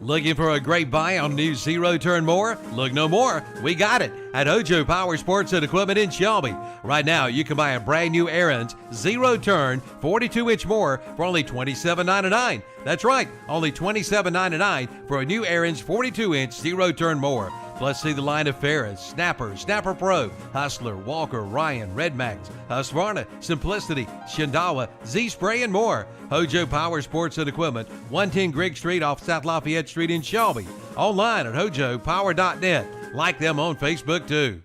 Looking for a great buy on new zero-turn mower? Look no more. We got it at Ojo Powersports and Equipment in Shelby. Right now, you can buy a brand new Aaron's zero-turn 42-inch mower for only $27.99. That's right, only $27.99 for a new Aaron's 42-inch zero-turn mower. Plus, see the line of Ferris, Snapper, Snapper Pro, Hustler, Walker, Ryan, Red Max, Husqvarna, Simplicity, Shindawa, Z-Spray, and more. Hojo Power Sports and Equipment, 110 Grigg Street off South Lafayette Street in Shelby. Online at hojopower.net. Like them on Facebook, too.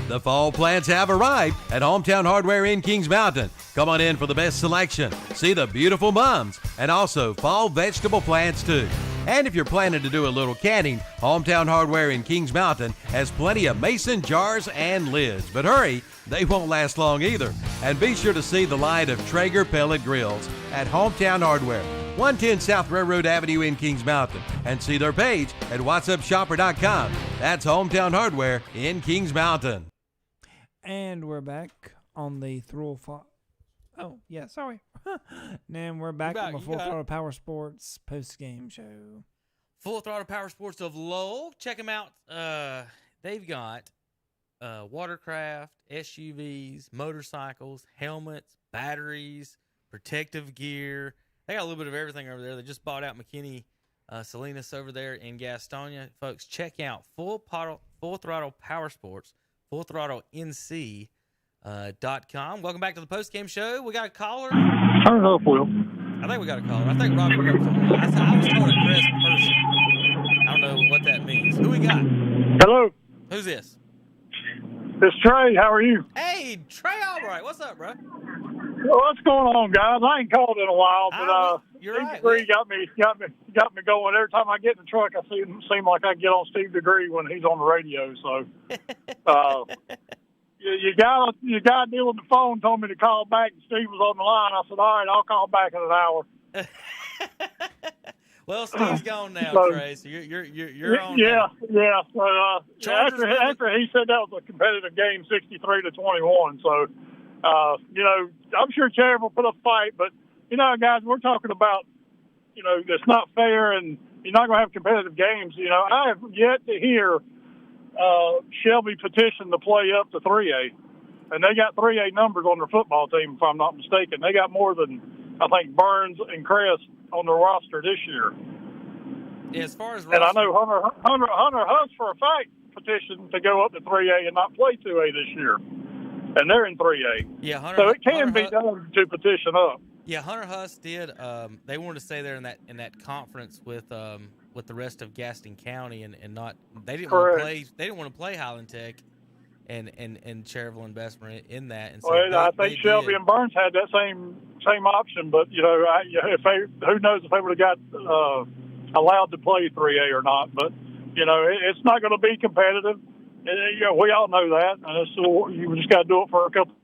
The fall plants have arrived at Hometown Hardware in Kings Mountain. Come on in for the best selection. See the beautiful mums and also fall vegetable plants too. And if you're planning to do a little canning, Hometown Hardware in Kings Mountain has plenty of mason jars and lids. But hurry, they won't last long either. And be sure to see the line of Traeger pellet grills at Hometown Hardware, 110 South Railroad Avenue in Kings Mountain. And see their page at whatsupshopper.com. That's Hometown Hardware in Kings Mountain. And we're back on the Throttle. Oh, yeah, sorry. And we're back on the Full Throttle Powersports post-game show. Full Throttle Powersports of Lowell. Check them out. They've got watercraft, SUVs, motorcycles, helmets, batteries, protective gear. They got a little bit of everything over there. They just bought out McKinney Salinas over there in Gastonia. Folks, check out Full Throttle Powersports. FullThrottleNC.com. Welcome back to the post-game show. We got a caller. Turn it up, Will. I think we got a caller. I think Robbie wrote something. I was told a press person. I don't know what that means. Who we got? Hello. Who's this? It's Trey. How are you? Hey, Trey Albright. What's up, bro? What's going on, guys? I ain't called in a while, but you're Steve right, Degree got me going. Every time I get in the truck, I seem like I get on Steve Degree when he's on the radio. So, you guy dealing the phone told me to call back, and Steve was on the line. I said, all right, I'll call back in an hour. Well, Steve's gone now, Trey. So you're on. Yeah. So after he said that was a competitive game, 63-21. So. I'm sure Cherry will put up a fight, but, guys, we're talking about, it's not fair and you're not going to have competitive games. I have yet to hear Shelby petition to play up to 3A. And they got 3A numbers on their football team, if I'm not mistaken. They got more than, I think, Burns and Crest on their roster this year. As far as and I know Hunter Huss for a fact petitioned to go up to 3A and not play 2A this year. And they're in 3A. Yeah, Hunter. So it can be done to petition up. Yeah, Hunter Huss did. They wanted to stay there in that conference with the rest of Gaston County and not. They didn't want to play. They didn't want to play Highland Tech and Cherryville and Bessemer in that. And so I think Shelby and Burns had that same option, but who knows if they would have got allowed to play 3A or not? But it's not going to be competitive. We all know that, and so you just got to do it for a couple,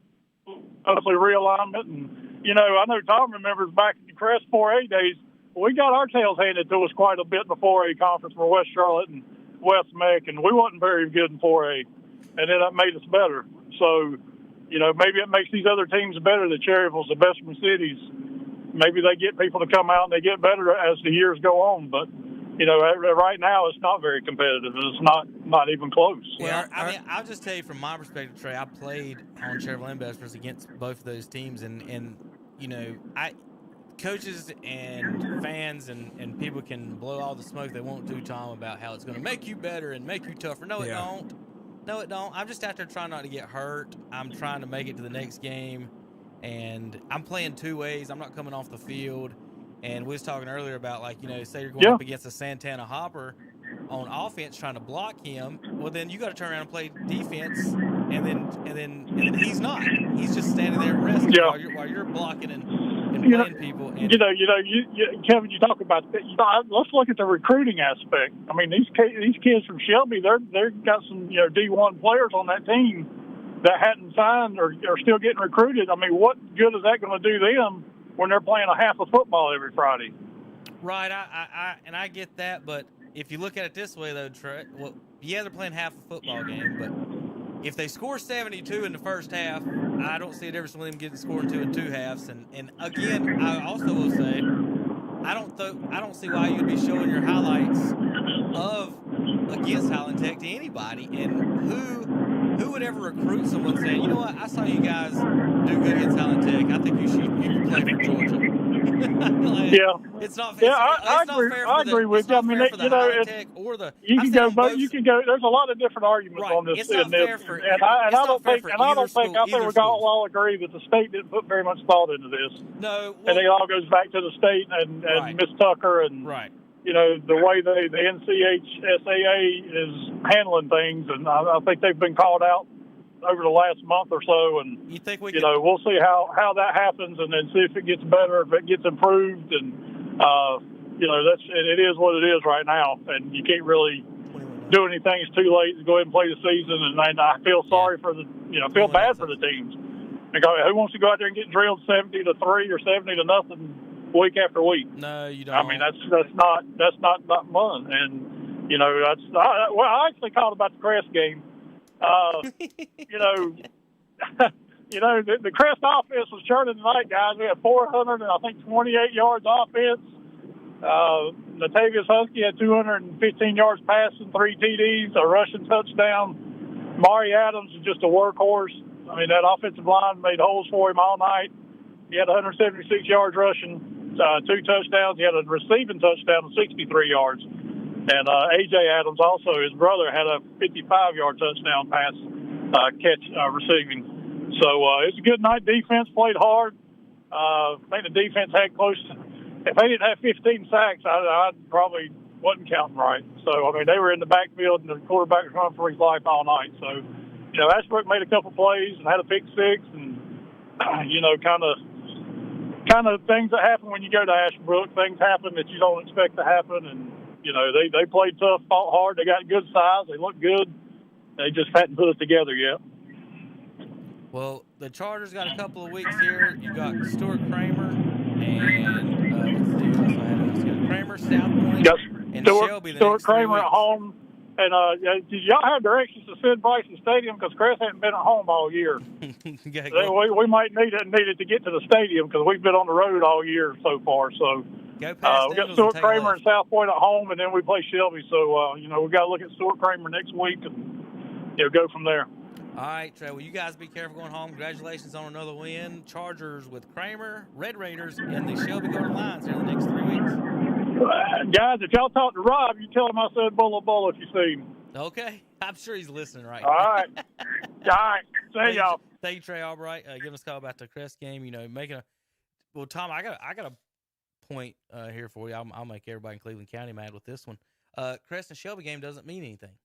hopefully realignment. And I know Tom remembers back in the Crest 4A days, we got our tails handed to us quite a bit in the 4A conference for West Charlotte and West Meck, and we wasn't very good in 4A, and then that made us better. So, maybe it makes these other teams better. The Cherryvilles, the Bessemer Cities, maybe they get people to come out and they get better as the years go on, but. Right now it's not very competitive. It's not even close. Well, I'll just tell you from my perspective, Trey. I played on Cherryville and Bessemer against both of those teams, and coaches and fans and people can blow all the smoke they want to, Tom, about how it's going to make you better and make you tougher. No, it don't. No, it don't. I'm just out there trying not to get hurt. I'm trying to make it to the next game, and I'm playing two ways. I'm not coming off the field. And we was talking earlier about, say you're going up against a Santana Hopper on offense trying to block him. Well, then you got to turn around and play defense, and then he's not. He's just standing there resting while you're blocking and playing people. And, Kevin, you talk about that. Let's look at the recruiting aspect. I mean, these kids from Shelby, they've got some D1 players on that team that hadn't signed or are still getting recruited. I mean, what good is that going to do them when they're playing a half of football every Friday? Right, I get that, but if you look at it this way, though, Trey, they're playing half a football game, but if they score 72 in the first half, I don't see a difference with them scoring 2 in 2 halves. And again, I also will say, I don't see why you'd be showing your highlights against Highland Tech to anybody, and who would ever recruit someone saying, you know what, I saw you guys do good against Highland Tech. I think you could play for Georgia. It's not fair. I agree with you. I mean, you know, you can go, but you can go. There's a lot of different arguments on this. It's not fair for, and I don't think we schools. all agree that the state didn't put very much thought into this. No, and it all goes back to the state and Miss Tucker and you know, the way the NCHSAA is handling things, and I think they've been called out over the last month or so, and you know, we'll see how that happens, and then see if it gets better, if it gets improved, and you know, it is what it is right now, and you can't really do anything. It's too late to go ahead and play the season, and I feel sorry for feel bad for the teams, because who wants to go out there and get drilled 70-3 or 70-0 week after week? No, you don't. I mean, that's not fun, and you know, I actually called about the Crest game. You know, the Crest offense was churning tonight, guys. We had 428 yards offense. Natavius Husky had 215 yards passing, 3 TDs, a rushing touchdown. Mari Adams is just a workhorse. I mean, that offensive line made holes for him all night. He had 176 yards rushing, 2 touchdowns. He had a receiving touchdown of 63 yards. And A.J. Adams also, his brother, had a 55-yard touchdown pass catch receiving. So it's a good night. Defense played hard. I think the defense had close to, if they didn't have 15 sacks, I probably wasn't counting right. So, I mean, they were in the backfield, and the quarterback was running for his life all night. So, you know, Ashbrook made a couple plays and had a pick six, and, you know, kind of things that happen when you go to Ashbrook. Things happen that you don't expect to happen, and you know, they played tough, fought hard. They got good size. They look good. They just hadn't put it together yet. Well, the Chargers got a couple of weeks here. You got Stuart Kramer and Kramer, South Point, and Shelby. Stuart Kramer at home. And did y'all have directions to send Bryson Stadium? Because Crest hasn't been at home all year. We might need it to get to the stadium because we've been on the road all year so far. So we got Stuart Kramer and South Point at home, and then we play Shelby. So you know, we got to look at Stuart Kramer next week and go from there. All right, Trey. Well, you guys be careful going home. Congratulations on another win. Chargers with Kramer, Red Raiders, and the Shelby Golden Lions here in the next 3 weeks. Guys, if y'all talk to Rob, you tell him I said Bolo Bolo if you see him. Okay. I'm sure he's listening right now. All right. All right. See y'all. Thank you, Trey Albright. Give us a call about the Crest game. You know, well, Tom, I got a point here for you. I'll make everybody in Cleveland County mad with this one. Crest and Shelby game doesn't mean anything.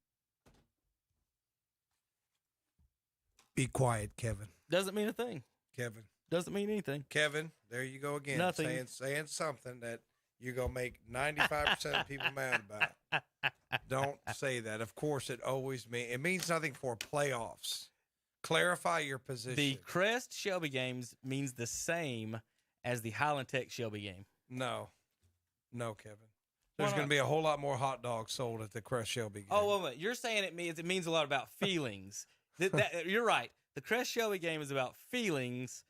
Be quiet, Kevin. Doesn't mean a thing. Kevin. Doesn't mean anything. Kevin, there you go again. Nothing. Saying something that you're going to make 95% of people mad about. Don't say that. Of course, it means nothing for playoffs. Clarify your position. The Crest Shelby games means the same as the Highland Tech Shelby game. No, Kevin. There's going to be a whole lot more hot dogs sold at the Crest Shelby game. Oh, wait. You're saying it means a lot about feelings. You're right. The Crest Shelby game is about feelings,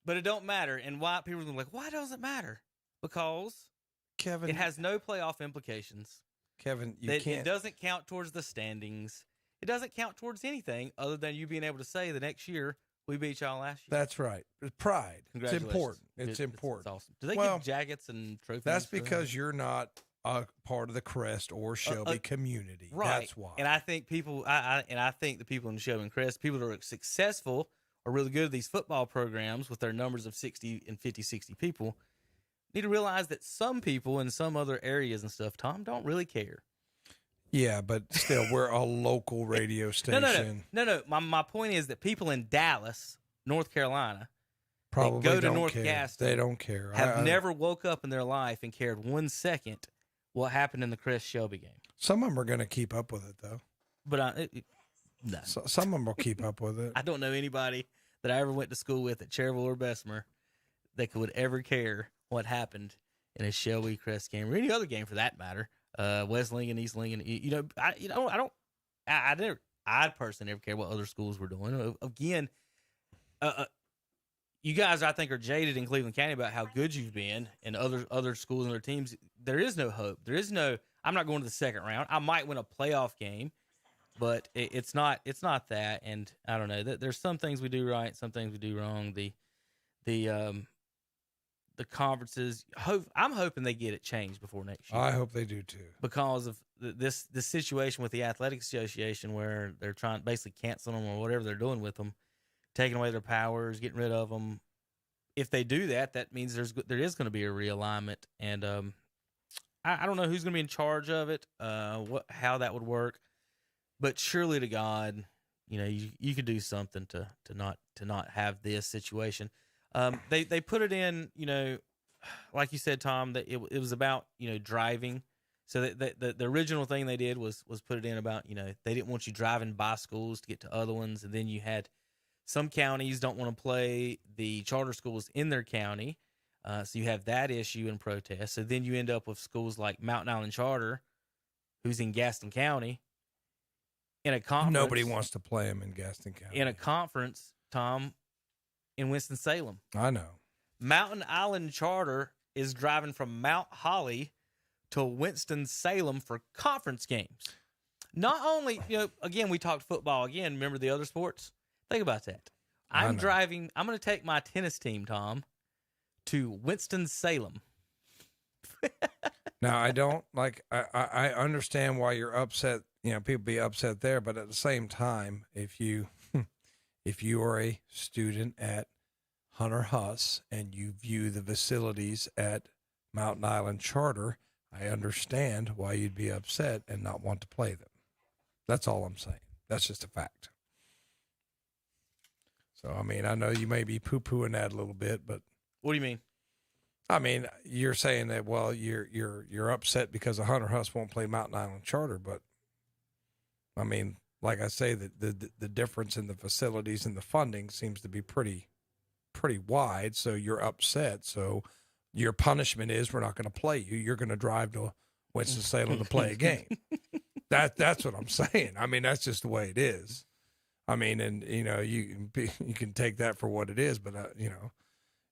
but it don't matter. And why people are going to be like, why does it matter? Because Kevin, it has no playoff implications. Kevin, you can't. It doesn't count towards the standings. It doesn't count towards anything other than you being able to say the next year we beat y'all last year. That's right. Pride. It's important. It's important. It's awesome. Do they give jackets and trophies? That's because you're not a part of the Crest or Shelby community. Right. That's why. And I think I think the people in Shelby and Crest, people that are successful or really good at these football programs with their numbers of 60 and 50, 60 people, need to realize that some people in some other areas and stuff, Tom, don't really care. Yeah, but still, we're a local radio station. No. My point is that people in Dallas, North Carolina, probably go to don't North care. Gaston, they don't care. Have never woke up in their life and cared 1 second what happened in the Crest Shelby game. Some of them are going to keep up with it, though. But no. Some of them will keep up with it. I don't know anybody that I ever went to school with at Cherville or Bessemer that would ever care what happened in a Shelby Crest game or any other game for that matter. West Lincoln, East Lincoln. I personally never care what other schools were doing. Again, you guys, I think, are jaded in Cleveland County about how good you've been and other schools and other teams. There is no hope. There is no. I'm not going to the second round. I might win a playoff game, but it's not that. And I don't know. There's some things we do right, some things we do wrong. the conferences. I'm hoping they get it changed before next year. I hope they do too, because of this situation with the Athletic Association, where they're trying basically canceling them or whatever they're doing with them, taking away their powers, getting rid of them. If they do that, that means there is going to be a realignment, and I don't know who's going to be in charge of it, how that would work, but surely to God, you could do something to not have this situation. They put it in, like you said, Tom, that it was about driving. So the original thing they did was put it in about they didn't want you driving by schools to get to other ones, and then you had some counties don't want to play the charter schools in their county, so you have that issue in protest. So then you end up with schools like Mountain Island Charter, who's in Gaston County, in a conference. Nobody wants to play them in Gaston County. In a conference, Tom, in Winston-Salem. I know. Mountain Island Charter is driving from Mount Holly to Winston-Salem for conference games. Not only, again, we talked football again. Remember the other sports? Think about that. I'm going to take my tennis team, Tom, to Winston-Salem. Now, I don't I understand why you're upset. People be upset there, but at the same time, if you are a student at Hunter Huss and you view the facilities at Mountain Island Charter, I understand why you'd be upset and not want to play them. That's all I'm saying. That's just a fact. So, I know you may be poo-pooing that a little bit, but what do you mean? You're saying that, well, you're upset because the Hunter Huss won't play Mountain Island Charter, but like I say, the difference in the facilities and the funding seems to be pretty wide. So you're upset. So your punishment is we're not going to play you. You're going to drive to Winston-Salem to play a game. That's what I'm saying. That's just the way it is. And you can take that for what it is, but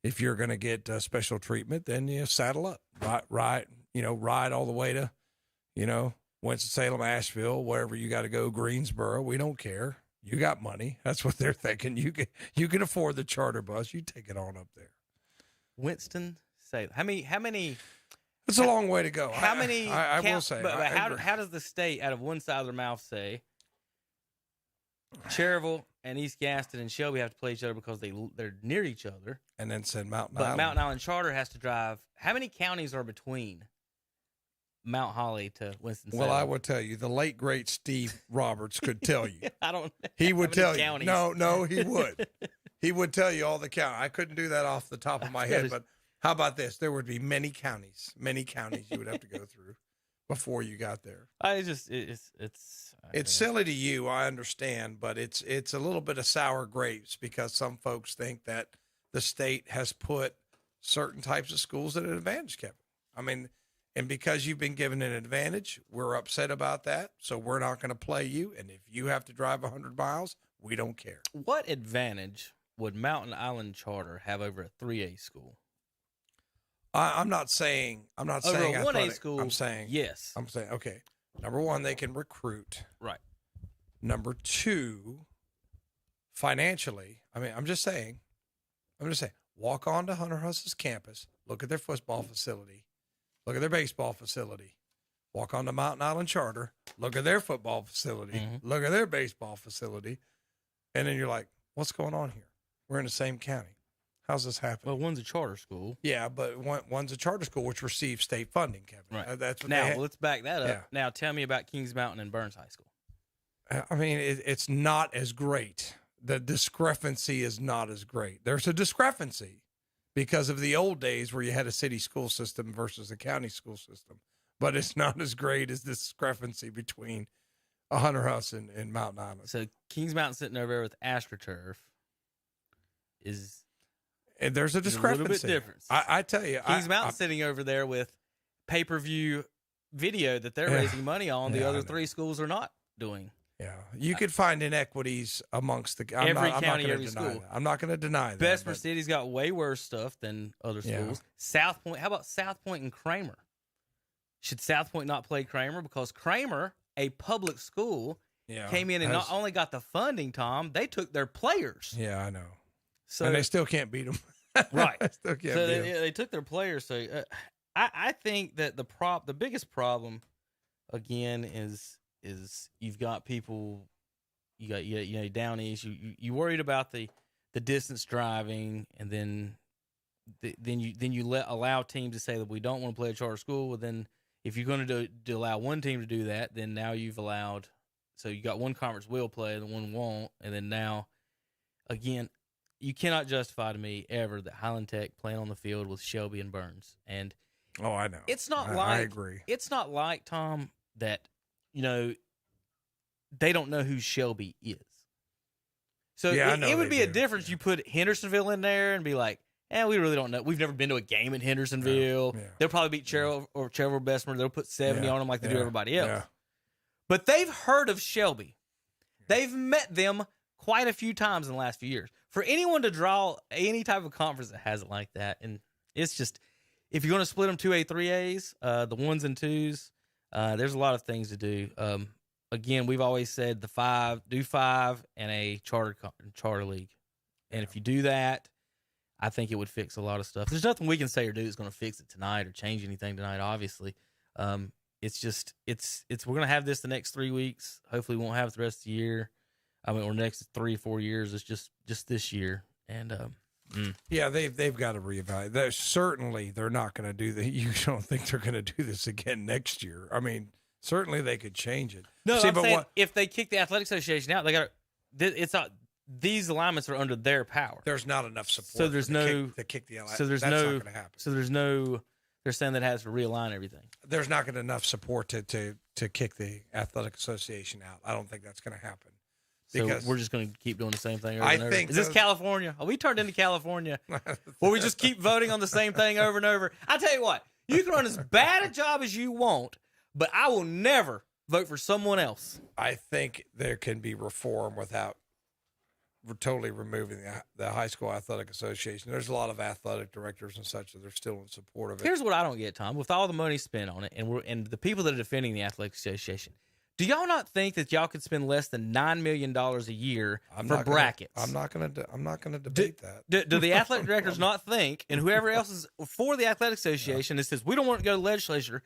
if you're going to get special treatment, then you saddle up, ride all the way to, Winston-Salem, Asheville, wherever you got to go, Greensboro. We don't care. You got money. That's what they're thinking. You can afford the charter bus. You take it on up there. Winston-Salem. How many? It's a long way to go. How many? I will say. But how does the state, out of one side of their mouth, say Cherryville and East Gaston and Shelby have to play each other because they're near each other, and then said Mountain Island. But Mountain Island Charter has to drive. How many counties are between Mount Holly to Winston-Salem? Well, I will tell you, the late great Steve Roberts could tell you. I don't. He would tell counties. You. No, he would. He would tell you all the counties. I couldn't do that off the top of my head, but how about this? There would be many counties you would have to go through before you got there. It's silly to you, I understand, but it's a little bit of sour grapes because some folks think that the state has put certain types of schools at an advantage, Kevin. And because you've been given an advantage, we're upset about that, so we're not going to play you. And if you have to drive 100 miles, we don't care. What advantage would Mountain Island Charter have over a 3A school? I'm not saying over a 1A school. I'm saying yes. I'm saying okay. Number one, they can recruit. Right. Number two, financially. I'm just saying. Walk onto Hunter Huss's campus. Look at their football facility. Look at their baseball facility. Walk on to Mountain Island Charter. Look at their football facility. Mm-hmm. Look at their baseball facility. And then you're like, what's going on here? We're in the same county. How's this happen? Well, one's a charter school. Yeah, but one's a charter school, which receives state funding, Kevin. Right. That's what now, let's back that up. Yeah. Now, tell me about Kings Mountain and Burns High School. It's not as great. The discrepancy is not as great. There's a discrepancy because of the old days where you had a city school system versus a county school system. But it's not as great as the discrepancy between a Hunter Huss and Mountain Island. So Kings Mountain sitting over there with AstroTurf is... And there's a discrepancy. A little bit different. I tell you. Kings Mountain sitting over there with pay-per-view video that they're raising money on. The other three schools are not doing. Yeah. You could find inequities amongst the... Every county, every school. That. I'm not going to deny that. Bessemer City's got way worse stuff than other schools. Yeah. South Point. How about South Point and Kramer? Should South Point not play Kramer? Because Kramer, a public school, came in and not only got the funding, Tom, they took their players. Yeah, I know. So, and they still can't beat them. Right. Still can't So beat 'em. they took their players. So I think that the biggest problem again is you've got people, you got down east. You worried about the distance driving, and then you allow teams to say that we don't want to play a charter school. Well, then if you're going to allow one team to do that, then now you've allowed. So you got one conference will play and one won't, and then now again, you cannot justify to me ever that Highland Tech playing on the field with Shelby and Burns. And I know. It's not I agree. It's not like, Tom, that they don't know who Shelby is. So it would be a difference. You put Hendersonville in there and be like, we really don't know. We've never been to a game in Hendersonville. Yeah. They'll probably beat Cherville Bessemer. They'll put 70 on them like they do everybody else. Yeah. But they've heard of Shelby. They've met them quite a few times in the last few years. For anyone to draw any type of conference that has it like that, and it's just, if you're going to split them 2A, 3As, the 1s and 2s, there's a lot of things to do. Again, we've always said do 5 and a charter league. And if you do that, I think it would fix a lot of stuff. There's nothing we can say or do that's going to fix it tonight or change anything tonight, obviously. It's just, we're going to have this the next 3 weeks. Hopefully we won't have it the rest of the year. I mean, or next 3 or 4 years. It's just this year. And, yeah, they've got to reevaluate. They're not going to do that. You don't think they're going to do this again next year? I mean, certainly they could change it. No, I'm saying if they kick the Athletic Association out, they got it's not. These alignments are under their power. There's not enough support. So there's to kick the alignment. So that's not going to happen. So there's no. They're saying that it has to realign everything. There's not going to enough support to kick the Athletic Association out. I don't think that's going to happen. So we're just going to keep doing the same thing over and over. Is this California? Are we turned into California? Where we just keep voting on the same thing over and over? I tell you what, you can run as bad a job as you want, but I will never vote for someone else. I think there can be reform without totally removing the High School Athletic Association. There's a lot of athletic directors and such that are still in support of it. Here's what I don't get, Tom. With all the money spent on it, and the people that are defending the Athletic Association, do y'all not think that y'all could spend less than $9 million a year for brackets? I'm not going to debate that. Do the athletic directors not think, and whoever else is for the Athletic Association that says we don't want to go to the legislature,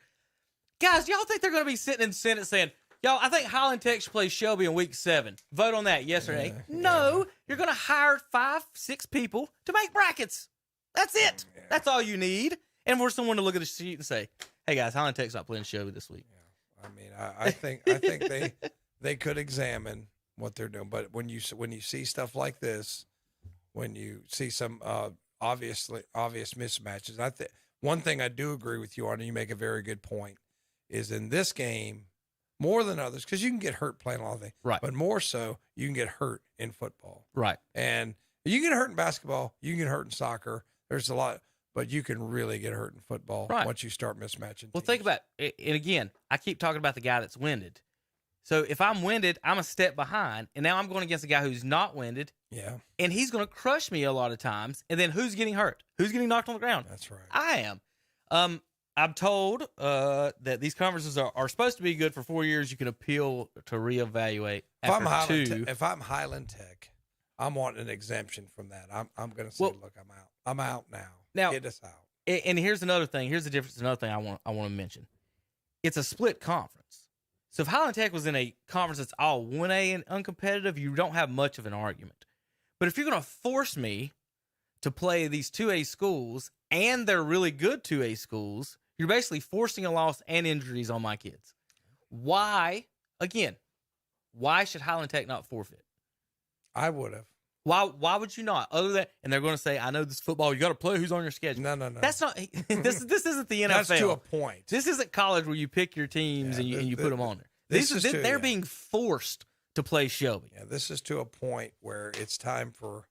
guys, y'all think they're going to be sitting in the Senate saying, y'all, I think Highland Tech should play Shelby in week 7. Vote on that, yes or no? No, you're going to hire 5-6 people to make brackets. That's it. Yeah. That's all you need. And for someone to look at the sheet and say, hey, guys, Highland Tech's not playing Shelby this week. I mean, I think they could examine what they're doing, but when you see stuff like this, when you see some obvious mismatches, one thing I do agree with you on, and you make a very good point, is in this game more than others, because you can get hurt playing a lot of things, right? But more so, you can get hurt in football, right? And you can get hurt in basketball, you can get hurt in soccer. There's a lot. But you can really get hurt in football once you start mismatching. Well, think about it. And again, I keep talking about the guy that's winded. So if I'm winded, I'm a step behind. And now I'm going against a guy who's not winded. Yeah. And he's going to crush me a lot of times. And then who's getting hurt? Who's getting knocked on the ground? That's right. I am. I'm told that these conferences are supposed to be good for 4 years. You can appeal to reevaluate after 2. If I'm Highland Tech, I'm wanting an exemption from that. I'm going to say, look, I'm out. I'm out now. Now, get us out. And here's another thing. Here's the difference. Another thing I want to mention. It's a split conference. So if Highland Tech was in a conference that's all 1A and uncompetitive, you don't have much of an argument. But if you're going to force me to play these 2A schools and they're really good 2A schools, you're basically forcing a loss and injuries on my kids. Why should Highland Tech not forfeit? I would have. Why would you not? Other than, and they're going to say, I know this football, you got to play who's on your schedule. No. That's not, this isn't the NFL. That's to a point. This isn't college where you pick your teams and you put them on there. They're being forced to play Shelby. Yeah, this is to a point where it's time for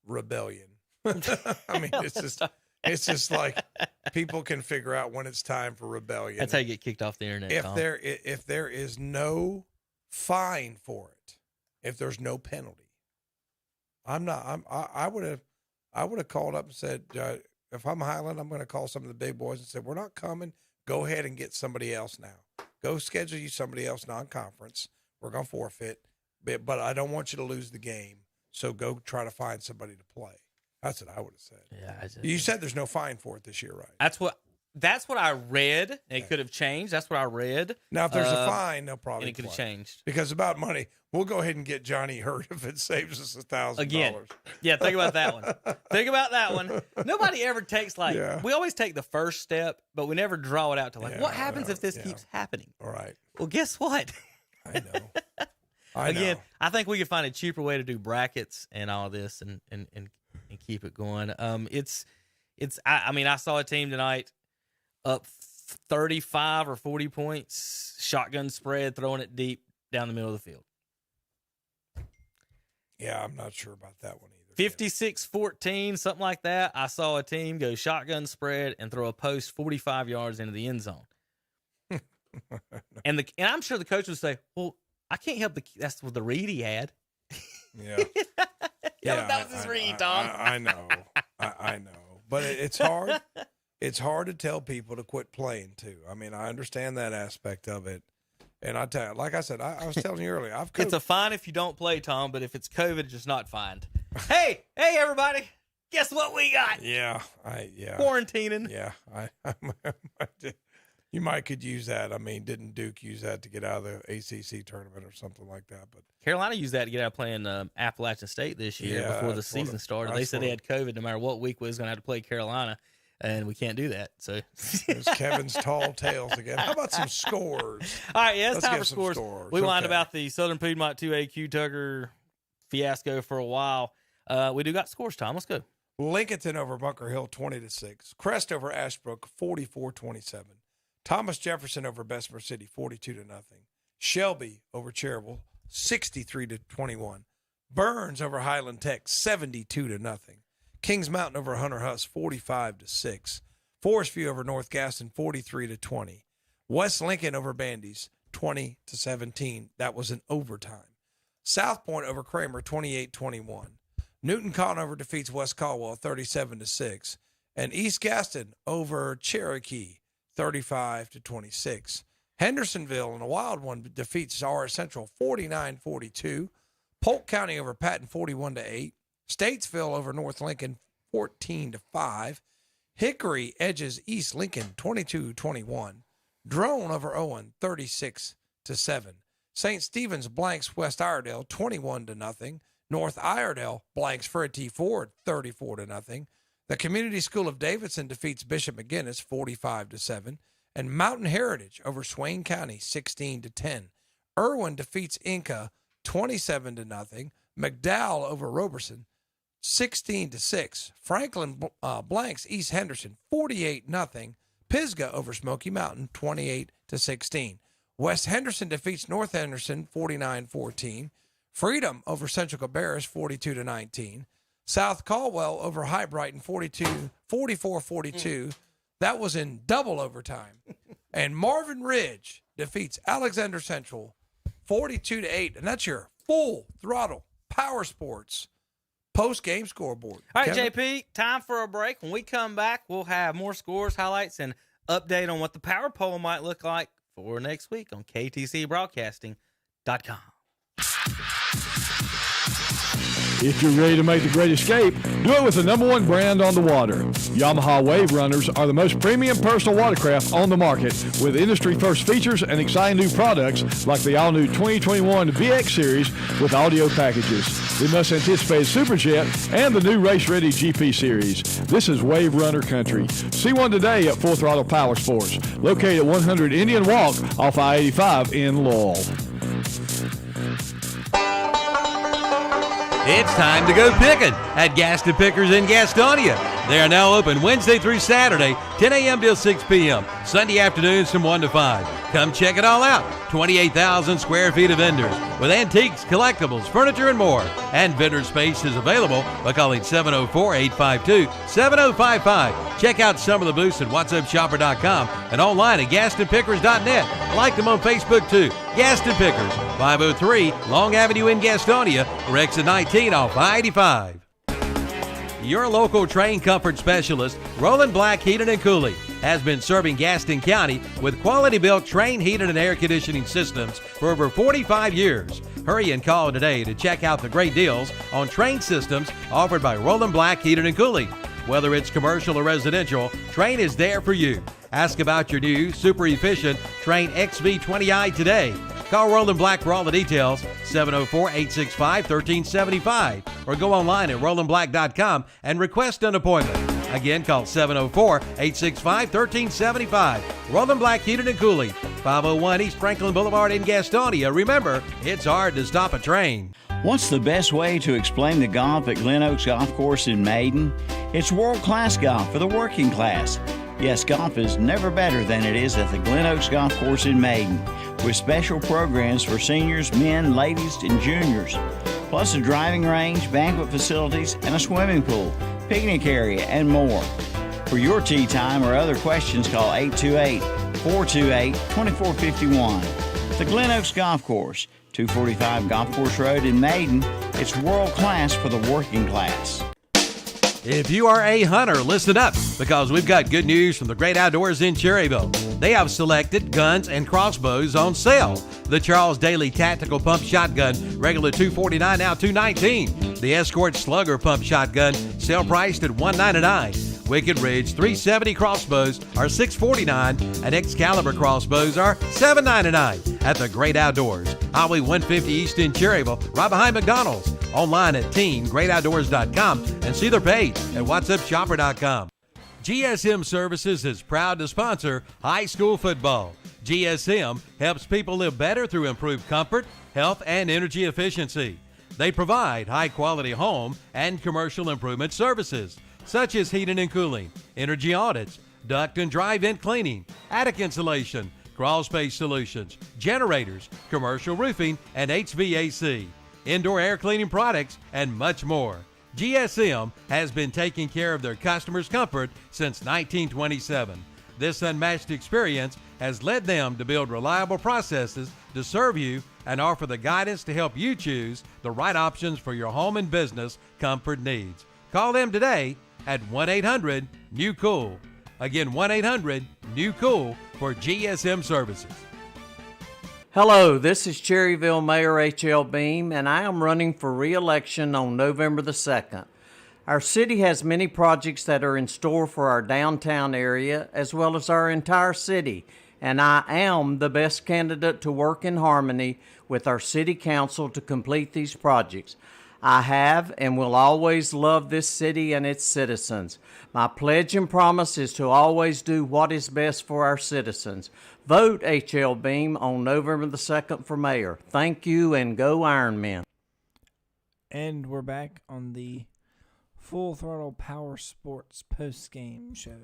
rebellion. I mean, it's just like people can figure out when it's time for rebellion. That's how you get kicked off the internet. If there is no fine for it, if there's no penalty, I would have called up and said, if I'm Highland, I'm going to call some of the big boys and say, we're not coming. Go ahead and get somebody else now. Go schedule you somebody else non-conference. We're going to forfeit, but I don't want you to lose the game. So go try to find somebody to play. That's what I would have said. Yeah, you said there's no fine for it this year, right? That's what I read. It could have changed. That's what I read. Now, if there's a fine, they'll probably and it could have changed. Because about money, we'll go ahead and get Johnny hurt if it saves us $1,000. Again, yeah, think about that one. Think about that one. Nobody ever takes we always take the first step, but we never draw it out to what happens if this keeps happening? All right. Well, guess what? I know. Again, I think we could find a cheaper way to do brackets and all this and keep it going. I saw a team tonight up 35 or 40 points, shotgun spread, throwing it deep down the middle of the field. Yeah, I'm not sure about that one either. 56-14, something like that. I saw a team go shotgun spread and throw a post 45 yards into the end zone. and I'm sure the coach would say, well, I can't help that's what the read he had. Yeah. That was his read, Tom. I know. I know. But it's hard. It's hard to tell people to quit playing, too. I mean, I understand that aspect of it. And I tell you, like I said, I was telling you earlier, it's a fine if you don't play, Tom, but if it's COVID, it's just not fined. Hey, everybody. Guess what we got? Yeah. Quarantining. Yeah. You might could use that. I mean, didn't Duke use that to get out of the ACC tournament or something like that? But Carolina used that to get out of playing Appalachian State this year before the season started. They said they had COVID no matter what week we was going to have to play Carolina, and we can't do that. So there's Kevin's tall tales again. How about some scores? All right, it's time for scores. We whined about the Southern Piedmont 2A Q-Tugger fiasco for a while. We do got scores, Tom. Let's go. Lincolnton over Bunker Hill 20-6. Crest over Ashbrook 44-27. Thomas Jefferson over Bessemer City, 42-0. Shelby over Cherryville, 63-21. Burns over Highland Tech, 72-0. Kings Mountain over Hunter Huss, 45-6. Forest View over North Gaston, 43-20. West Lincoln over Bandy's, 20-17. That was an overtime. South Point over Kramer, 28-21. Newton Conover defeats West Caldwell, 37-6. And East Gaston over Cherokee, 35-26. Hendersonville in a wild one defeats RS Central 49-42. Polk County over Patton 41-8. Statesville over North Lincoln 14-5. Hickory edges East Lincoln 22-21. Drone over Owen 36-7. St. Stephen's blanks West Iredell 21-0. North Iredell blanks Fred Ford 34-0. The Community School of Davidson defeats Bishop McGinnis 45-7, and Mountain Heritage over Swain County 16-10. Irwin defeats Inca 27-0. McDowell over Roberson 16-6. Franklin blanks East Henderson 48-0. Pisgah over Smoky Mountain 28-16. West Henderson defeats North Henderson 49-14. Freedom over Central Cabarrus 42-19. South Caldwell over High Brighton 44-42. That was in double overtime. And Marvin Ridge defeats Alexander Central 42-8. And that's your full throttle Powersports post-game scoreboard. All right, Kevin? JP, time for a break. When we come back, we'll have more scores, highlights, and update on what the power poll might look like for next week on KTCBroadcasting.com. If you're ready to make the great escape, do it with the #1 brand on the water. Yamaha Wave Runners are the most premium personal watercraft on the market, with industry-first features and exciting new products like the all-new 2021 VX Series with audio packages, the must-anticipated Superjet, and the new race-ready GP Series. This is Wave Runner country. See one today at Full Throttle Powersports, located at 100 Indian Walk off I-85 in Lowell. It's time to go picking at Gaston Pickers in Gastonia. They are now open Wednesday through Saturday, 10 a.m. till 6 p.m., Sunday afternoons from 1 to 5. Come check it all out. 28,000 square feet of vendors with antiques, collectibles, furniture, and more. And vendor space is available by calling 704-852-7055. Check out some of the booths at whatsupshopper.com and online at GastonPickers.net. Like them on Facebook too. Gaston Pickers, 503 Long Avenue in Gastonia, or exit 19 off I-85. Your local train comfort specialist, Roland Black Heating and Cooling, has been serving Gaston County with quality-built train heating and air conditioning systems for over 45 years. Hurry and call today to check out the great deals on Train systems offered by Roland Black Heating and Cooling. Whether it's commercial or residential, Train is there for you. Ask about your new, super efficient Train XV20i today. Call Roland Black for all the details, 704-865-1375, or go online at rolandblack.com and request an appointment. Again, call 704-865-1375. Roland Black Heating and Cooling, 501 East Franklin Boulevard in Gastonia. Remember, it's hard to stop a train. What's the best way to explain the golf at Glen Oaks Golf Course in Maiden? It's world-class golf for the working class. Yes, golf is never better than it is at the Glen Oaks Golf Course in Maiden, with special programs for seniors, men, ladies, and juniors, plus a driving range, banquet facilities, and a swimming pool, picnic area, and more. For your tee time or other questions, call 828-428-2451. The Glen Oaks Golf Course, 245 Golf Course Road in Maiden. It's world class for the working class. If you are a hunter, listen up, because we've got good news from the Great Outdoors in Cherryville. They have selected guns and crossbows on sale. The Charles Daly Tactical Pump Shotgun, regular $249, now $219. The Escort Slugger Pump Shotgun, sale priced at $199. Wicked Ridge 370 crossbows are $649, and Excalibur crossbows are $799 at the Great Outdoors. Highway 150 East in Cherryville, right behind McDonald's. Online at teamgreatoutdoors.com and see their page at whatsupshopper.com. GSM Services is proud to sponsor high school football. GSM helps people live better through improved comfort, health, and energy efficiency. They provide high-quality home and commercial improvement services, such as heating and cooling, energy audits, duct and dry vent cleaning, attic insulation, crawl space solutions, generators, commercial roofing, and HVAC, indoor air cleaning products, and much more. GSM has been taking care of their customers' comfort since 1927. This unmatched experience has led them to build reliable processes to serve you and offer the guidance to help you choose the right options for your home and business comfort needs. Call them today at 1-800-NEW-COOL. Again, 1-800-NEW-COOL for GSM services. Hello, this is Cherryville Mayor H.L. Beam, and I am running for re-election on November the 2nd. Our city has many projects that are in store for our downtown area as well as our entire city, and I am the best candidate to work in harmony with our city council to complete these projects. I have and will always love this city and its citizens. My pledge and promise is to always do what is best for our citizens. Vote H.L. Beam on November the 2nd for mayor. Thank you, and go Ironmen. And we're back on the Full Throttle Powersports post-game show.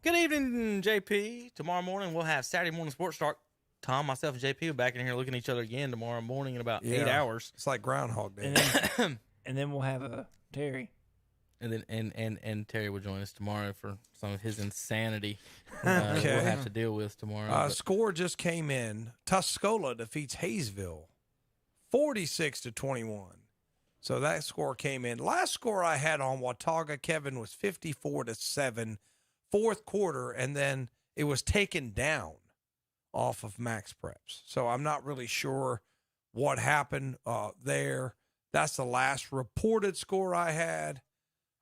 Good evening, JP. Tomorrow morning we'll have Saturday morning sports talk. Tom, myself, and JP will be back in here looking at each other again tomorrow morning in about 8 hours. It's like Groundhog Day. And then we'll have Terry. And then and Terry will join us tomorrow for some of his insanity Okay. we'll have to deal with tomorrow. Score just came in. Tuscola defeats Hayesville 46-21. So that score came in. Last score I had on Watauga, Kevin, was 54-7, fourth quarter, and then it was taken down off of Max Preps. So I'm not really sure what happened there. That's the last reported score I had.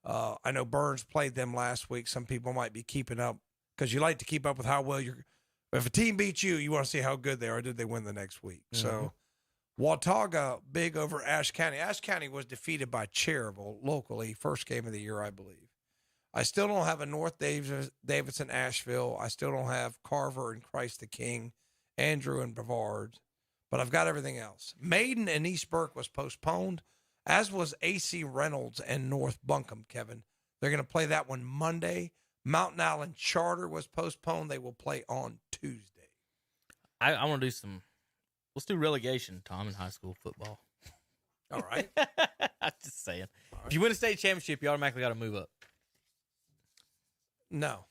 I know Burns played them last week. Some people might be keeping up because you like to keep up with how well you're. If a team beats you, you want to see how good they are. Did they win the next week? Mm-hmm. So Watauga big over Ashe County. Ashe County was defeated by Cherryville locally, first game of the year, I believe. I still don't have a North Davidson, Asheville. I still don't have Carver and Christ the King, Andrew and Brevard, but I've got everything else. Maiden and East Burke was postponed, as was AC Reynolds and North Buncombe, Kevin. They're going to play that one Monday. Mountain Island Charter was postponed. They will play on Tuesday. I want to do let's do relegation, Tom, in high school football. All right. I'm just saying. Right. If you win a state championship, you automatically got to move up. No.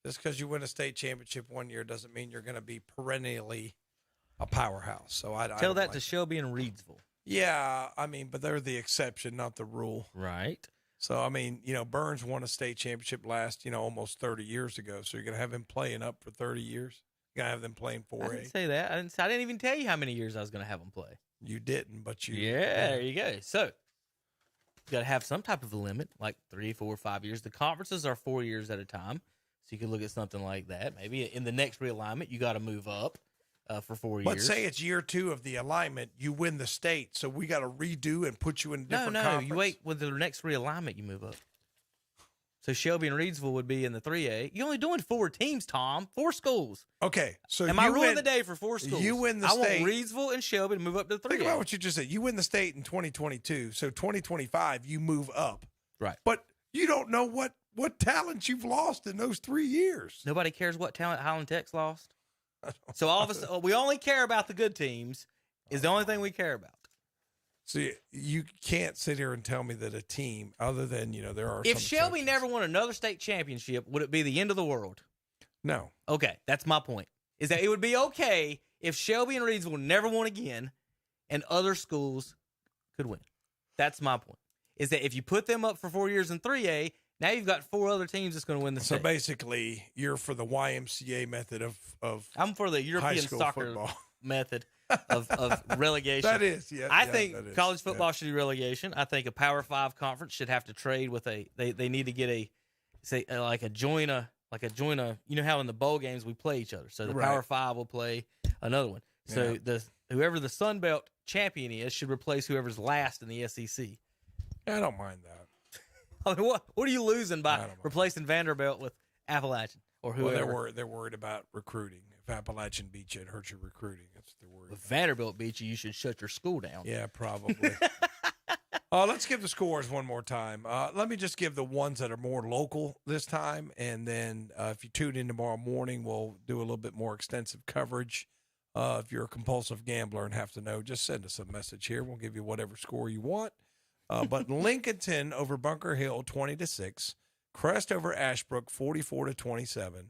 Just because you win a state championship one year doesn't mean you're going to be perennially a powerhouse. So I tell that to Shelby and Reedsville. Yeah, I mean, but they're the exception, not the rule. Right. So, I mean, Burns won a state championship almost 30 years ago. So you're going to have him playing up for 30 years? You're gonna have them playing 4A. I didn't say that. I didn't even tell you how many years I was going to have them play. You didn't, but you. Yeah, there you go. So you got to have some type of a limit, like 3, 4, 5 years. The conferences are 4 years at a time, so you could look at something like that. Maybe in the next realignment, you got to move up for 4 years. But say it's year 2 of the alignment, you win the state, so we got to redo and put you in a different conference. You wait with the next realignment, you move up. So Shelby and Reidsville would be in the 3A. You're only doing 4 teams, Tom. 4 schools. Okay, so am I ruling the day for 4 schools? You win the state. I want Reidsville and Shelby to move up to 3A. Think about what you just said. You win the state in 2022, so 2025 you move up. Right. But you don't know what talent you've lost in those 3 years. Nobody cares what talent Highland Tech's lost. So all of a sudden, we only care about the good teams. Is the only thing we care about. See, you can't sit here and tell me that a team, other than, there are If some Shelby exceptions. never won another state championship, would it be the end of the world? No. Okay, that's my point. Is that it would be okay if Shelby and Reidsville never won again and other schools could win. That's my point. Is that if you put them up for 4 years in 3A, now you've got 4 other teams that's going to win the state. So basically, you're for the YMCA method of I'm for the European soccer football. method of relegation. That is, yeah. I think college football should do relegation. I think a Power 5 conference should have to trade with they need to get a join a you know how in the bowl games we play each other. So the Power 5 will play another one. So whoever the Sun Belt champion is should replace whoever's last in the SEC. I don't mind that. I mean, what are you losing by replacing Vanderbilt with Appalachian or whoever? Well, they're worried about recruiting. If Appalachian beat you, it hurts your recruiting. That's what they're worried If Vanderbilt beat you, you should shut your school down. Yeah, probably. Let's give the scores one more time. Let me just give the ones that are more local this time, and then if you tune in tomorrow morning, we'll do a little bit more extensive coverage. If you're a compulsive gambler and have to know, just send us a message here. We'll give you whatever score you want. But Lincolnton over Bunker Hill, 20-6. Crest over Ashbrook, 44-27.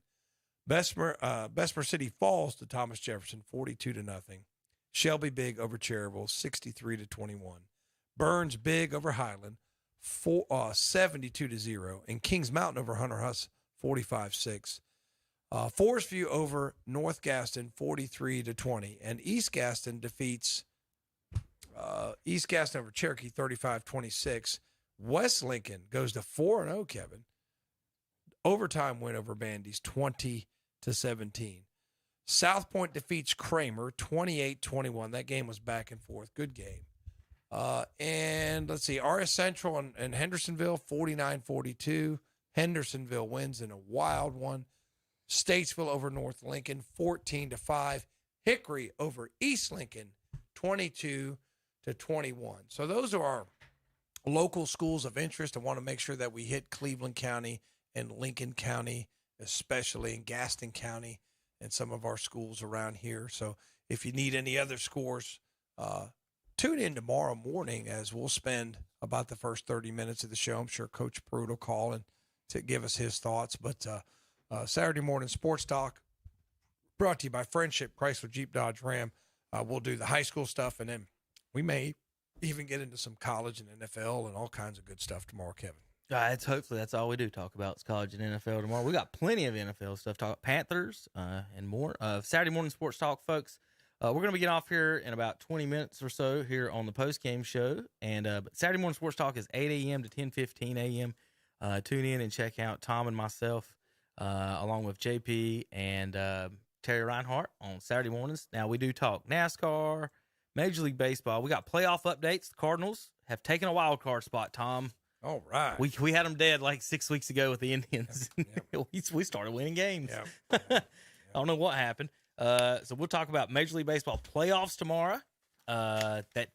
Bessemer City Falls to Thomas Jefferson, 42-0. Shelby Big over Cherryville, 63-21. Burns Big over Highland, 72-0. And Kings Mountain over Hunter Huss, 45-6. Forest View over North Gaston, 43-20. And East Gaston defeats East Gaston over Cherokee, 35-26. West Lincoln goes to 4-0, Kevin. Overtime win over Bandy's, 20-17. South Point defeats Kramer, 28-21. That game was back and forth. Good game. And let's see, RS Central and Hendersonville, 49-42. Hendersonville wins in a wild one. Statesville over North Lincoln, 14-5. Hickory over East Lincoln, 22-21. So those are our local schools of interest. I want to make sure that we hit Cleveland County and Lincoln County, especially in Gaston County and some of our schools around here. So if you need any other scores, tune in tomorrow morning as we'll spend about the first 30 minutes of the show. I'm sure Coach Pruitt will call and to give us his thoughts. But Saturday morning sports talk brought to you by Friendship Chrysler Jeep Dodge Ram. We'll do the high school stuff, and then we may even get into some college and NFL and all kinds of good stuff tomorrow, Kevin. Hopefully that's all we do talk about is college and NFL tomorrow. We got plenty of NFL stuff, talk Panthers and more. Saturday morning sports talk, folks. We're going to be getting off here in about 20 minutes or so here on the postgame show. And but Saturday morning sports talk is 8 a.m. to 10:15 a.m. Tune in and check out Tom and myself along with JP and Terry Reinhart on Saturday mornings. Now we do talk NASCAR, Major League Baseball. We got playoff updates. The Cardinals have taken a wild card spot, Tom. All right. We had them dead like 6 weeks ago with the Indians. Yep. we started winning games. Yep. I don't know what happened. So we'll talk about Major League Baseball playoffs tomorrow. That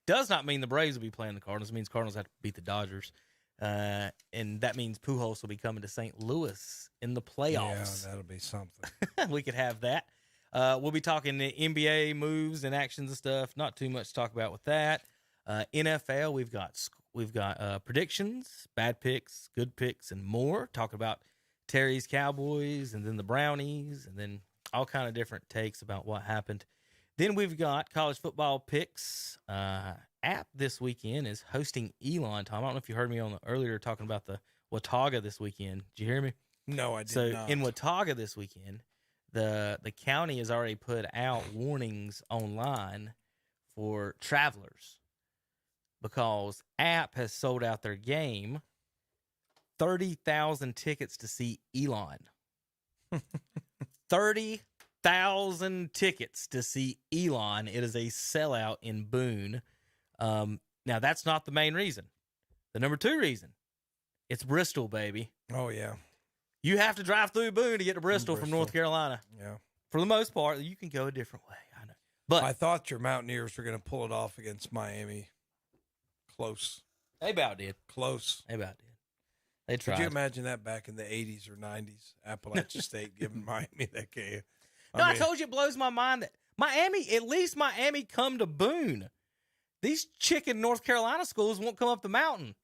does not mean the Braves will be playing the Cardinals. It means Cardinals have to beat the Dodgers. And that means Pujols will be coming to St. Louis in the playoffs. Yeah, that'll be something. We could have that. We'll be talking the NBA moves and actions and stuff. Not too much to talk about with that. NFL, we've got predictions, bad picks, good picks, and more. Talk about Terry's Cowboys and then the Brownies and then all kind of different takes about what happened. Then we've got college football picks. App this weekend is hosting Elon. Tom, I don't know if you heard me earlier talking about the Watauga this weekend. Did you hear me? No, I did not. So in Watauga this weekend, the county has already put out warnings online for travelers because App has sold out their game. 30,000 tickets to see Elon. 30,000 tickets to see Elon. It is a sellout in Boone. Now, that's not the main reason. The number 2 reason, it's Bristol, baby. Oh, yeah. You have to drive through Boone to get to Bristol from North Carolina. Yeah. For the most part, you can go a different way. I know. But I thought your Mountaineers were going to pull it off against Miami. Close. They about did. Close. They about did. They tried. Could you imagine that back in the 80s or 90s? Appalachian State giving Miami that game. I told you it blows my mind that at least Miami come to Boone. These chicken North Carolina schools won't come up the mountain.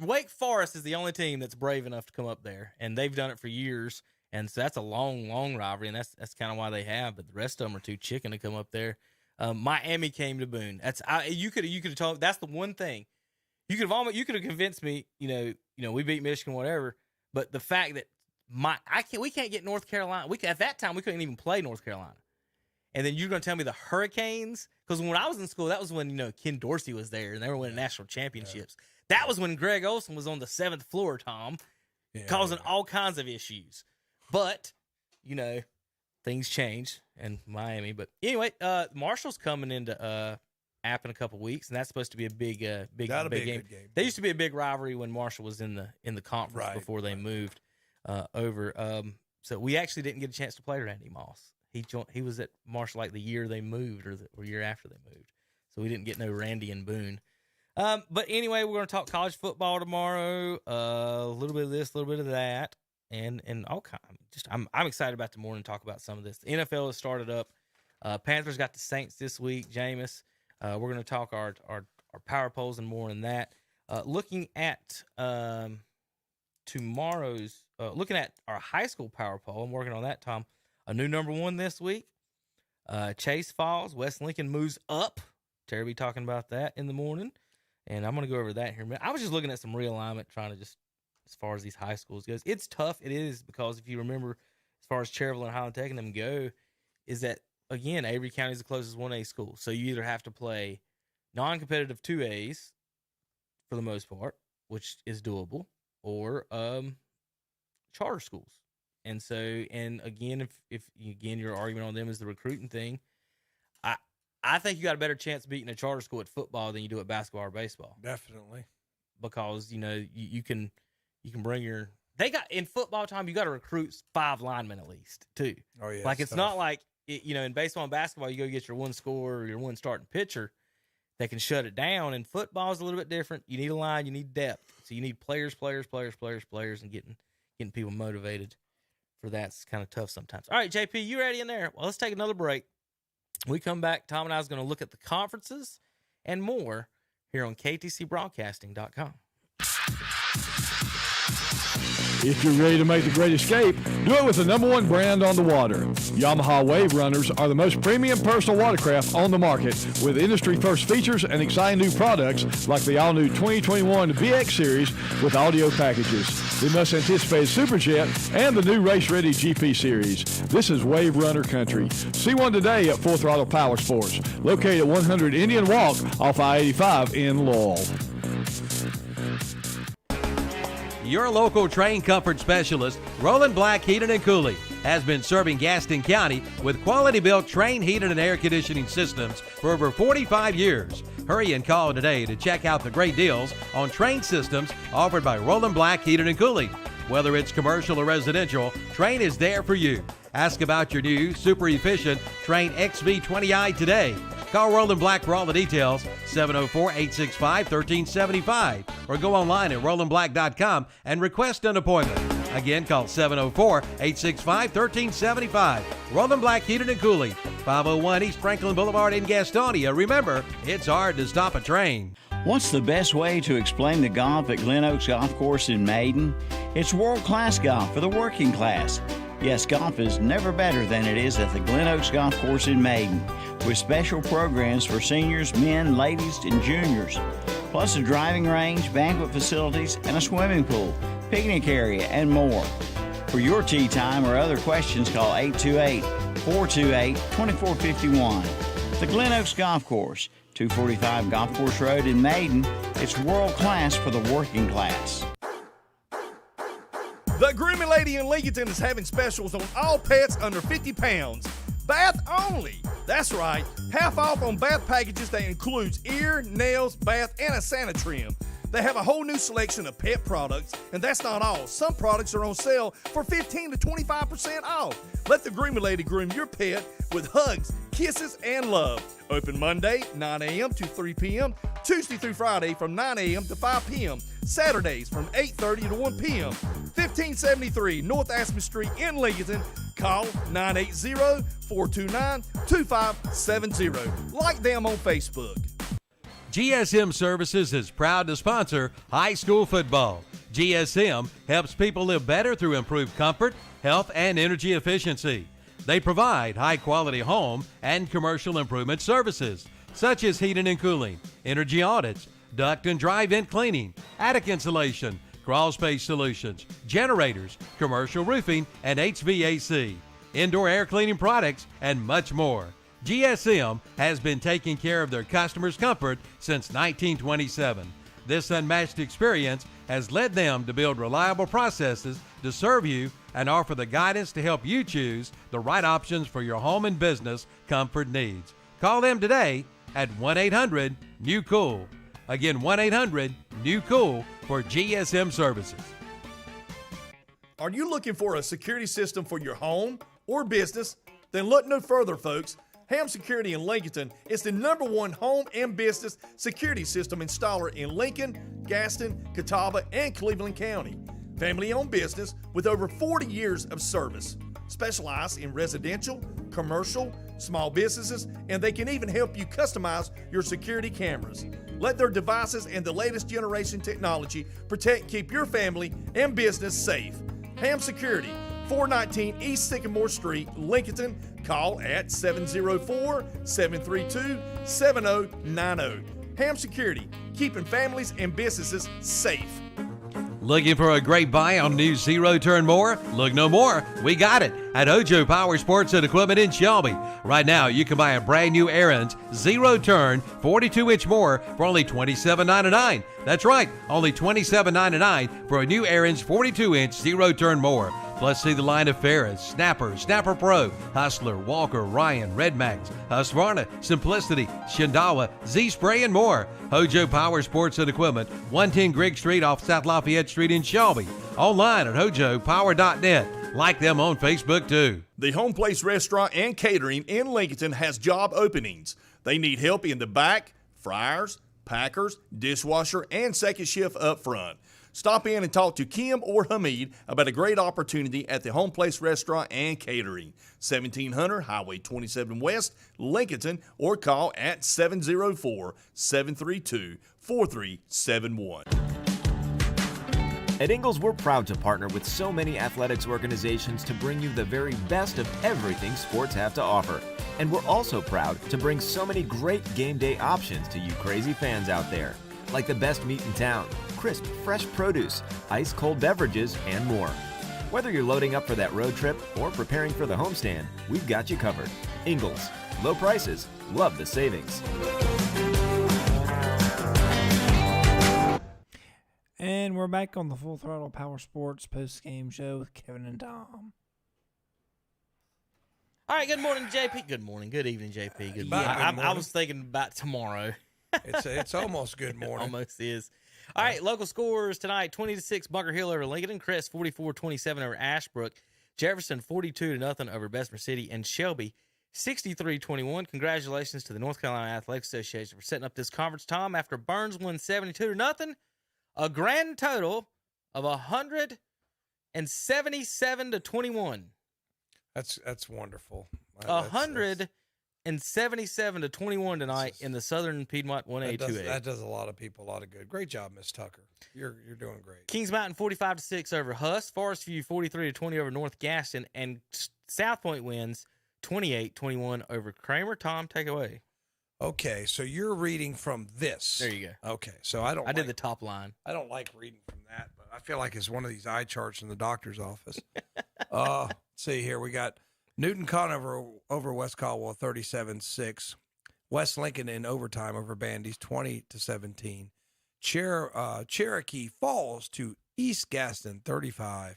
Wake Forest is the only team that's brave enough to come up there, and they've done it for years. And so that's a long, long rivalry, and that's kind of why they have. But the rest of them are too chicken to come up there. Miami came to Boone. You could have told. That's the one thing you could have convinced me. You know, we beat Michigan, whatever. But the fact that we can't get North Carolina. At that time we couldn't even play North Carolina. And then you're going to tell me the Hurricanes? Because when I was in school, that was when Ken Dorsey was there and they were winning national championships. Yeah. That was when Greg Olson was on the 7th floor, Tom, causing all kinds of issues. But things change in Miami. But anyway, Marshall's coming into App in a couple weeks, and that's supposed to be a big game. Good game. They used to be a big rivalry when Marshall was in the conference before they moved over. So we actually didn't get a chance to play Randy Moss. He was at Marshall like the year they moved or year after they moved. So we didn't get no Randy and Boone. But anyway, we're going to talk college football tomorrow. A little bit of this, a little bit of that, and all kind. I'm excited about tomorrow and talk about some of this. The NFL has started up. Panthers got the Saints this week. Jameis. We're going to talk our power polls and more in that. Looking at tomorrow's, looking at our high school power poll. I'm working on that, Tom. A new number 1 this week. Chase falls. West Lincoln moves up. Terry will be talking about that in the morning. And I'm going to go over that here in a minute. I was just looking at some realignment, trying to just, as far as these high schools goes. It's tough. It is, because if you remember, as far as Cherville and Highland Tech and them go, is that, again, Avery County is the closest 1A school. So you either have to play non-competitive 2As for the most part, which is doable, or charter schools. And so, and again, if your argument on them is the recruiting thing, I think you got a better chance of beating a charter school at football than you do at basketball or baseball. Definitely. Because, you can bring your, they got, in football time, you got to recruit 5 linemen at least, too. Oh, yeah. Like, it's not like, in baseball and basketball, you go get your 1 scorer or your 1 starting pitcher that can shut it down. And football is a little bit different. You need a line, you need depth. So you need players, and getting people motivated for that's kind of tough sometimes. All right, JP, you ready in there? Well, let's take another break. When we come back, Tom and I is going to look at the conferences and more here on KTCBroadcasting.com. If you're ready to make the great escape, do it with the #1 brand on the water. Yamaha Wave Runners are the most premium personal watercraft on the market, with industry-first features and exciting new products like the all-new 2021 BX Series with audio packages, the much-anticipated Superjet, and the new race-ready GP Series. This is Wave Runner country. See one today at Full Throttle Powersports, located at 100 Indian Walk off I-85 in Laurel. Your local train comfort specialist, Roland Black Heating and Cooling, has been serving Gaston County with quality-built train heating and air conditioning systems for over 45 years. Hurry and call today to check out the great deals on train systems offered by Roland Black Heating and Cooling. Whether it's commercial or residential, Train is there for you. Ask about your new, super efficient Train XV20i today. Call Roland Black for all the details, 704-865-1375, or go online at rolandblack.com and request an appointment. Again, call 704-865-1375. Roland Black Heating and Cooling, 501 East Franklin Boulevard in Gastonia. Remember, it's hard to stop a train. What's the best way to explain the golf at Glen Oaks Golf Course in Maiden? It's world-class golf for the working class. Yes, golf is never better than it is at the Glen Oaks Golf Course in Maiden, with special programs for seniors, men, ladies, and juniors, plus a driving range, banquet facilities, and a swimming pool, picnic area, and more. For your tee time or other questions, call 828-428-2451. The Glen Oaks Golf Course, 245 Golf Course Road in Maiden. It's world class for the working class. The Grooming Lady in Lincolnton is having specials on all pets under 50 pounds. Bath only. That's right. Half off on bath packages that includes ear, nails, bath, and a Santa trim. They have a whole new selection of pet products, and that's not all. Some products are on sale for 15 to 25% off. Let the Grooming Lady groom your pet with hugs, kisses, and love. Open Monday, 9 a.m. to 3 p.m., Tuesday through Friday from 9 a.m. to 5 p.m., Saturdays from 8:30 to 1 p.m. 1573 North Aspen Street in Lincolnton. Call 980-429-2570. Like them on Facebook. GSM Services is proud to sponsor high school football. GSM helps people live better through improved comfort, health, and energy efficiency. They provide high-quality home and commercial improvement services, such as heating and cooling, energy audits, duct and dry vent cleaning, attic insulation, crawl space solutions, generators, commercial roofing, and HVAC, indoor air cleaning products, and much more. GSM has been taking care of their customers' comfort since 1927. This unmatched experience has led them to build reliable processes to serve you and offer the guidance to help you choose the right options for your home and business comfort needs. Call them today at 1-800-NEW-COOL. Again, 1-800-NEW-COOL for GSM services. Are you looking for a security system for your home or business? Then look no further, folks. Ham Security in Lincolnton is the #1 home and business security system installer in Lincoln, Gaston, Catawba, and Cleveland County. Family-owned business with over 40 years of service. Specialized in residential, commercial, small businesses, and they can even help you customize your security cameras. Let their devices and the latest generation technology protect and keep your family and business safe. Ham Security, 419 East Sycamore Street, Lincolnton. Call at 704-732-7090. Ham Security, keeping families and businesses safe. Looking for a great buy on new zero-turn mower? Look no more. We got it at Hojo Powersports and Equipment in Shelby. Right now, you can buy a brand new Aaron's zero-turn 42-inch mower for only $27.99. That's right, only $27.99 for a new Aaron's 42-inch zero-turn mower. Plus, see the line of Ferris, Snapper, Snapper Pro, Hustler, Walker, Ryan, Red Max, Husqvarna, Simplicity, Shindawa, Z-Spray, and more. Hojo Powersports and Equipment, 110 Grigg Street off South Lafayette Street in Shelby. Online at hojopower.net. Like them on Facebook, too. The Home Place Restaurant and Catering in Lincolnton has job openings. They need help in the back, fryers, packers, dishwasher, and second shift up front. Stop in and talk to Kim or Hamid about a great opportunity at the Home Place Restaurant and Catering, 1700 Highway 27 West, Lincolnton, or call at 704-732-4371. At Ingles, we're proud to partner with so many athletics organizations to bring you the very best of everything sports have to offer. And we're also proud to bring so many great game day options to you crazy fans out there, like the best meat in town, crisp, fresh produce, ice-cold beverages, and more. Whether you're loading up for that road trip or preparing for the homestand, we've got you covered. Ingles, low prices, love the savings. And we're back on the Full Throttle Powersports post-game show with Kevin and Tom. All right, good morning, JP. Good morning. Good evening, JP. Good morning. I was thinking about tomorrow. It's almost good morning. Almost is. All right, local scores tonight: 20-6 Bunker Hill over Lincoln, Crest 44-27 over Ashbrook, Jefferson 42-0 over Bessemer City, and Shelby 63-21. Congratulations to the North Carolina Athletic Association for setting up this conference, Tom. After Burns won 72-0, a grand total of 177-21. That's wonderful. 177-21 tonight in the Southern Piedmont 1A 2A. That does a lot of people a lot of good. Great job, Miss Tucker. You're doing great. Kings Mountain 45-6 over Huss. Forest View 43-20 over North Gaston, and South Point wins 28-21 over Kramer. Tom, take away. Okay, so you're reading from this. There you go. Okay, so I did the top line. I don't like reading from that, but I feel like it's one of these eye charts in the doctor's office. Let's see here. We got Newton Conover over West Caldwell 37-6. West Lincoln in overtime over Bandy's 20-17. Cherokee falls to East Gaston 35-26.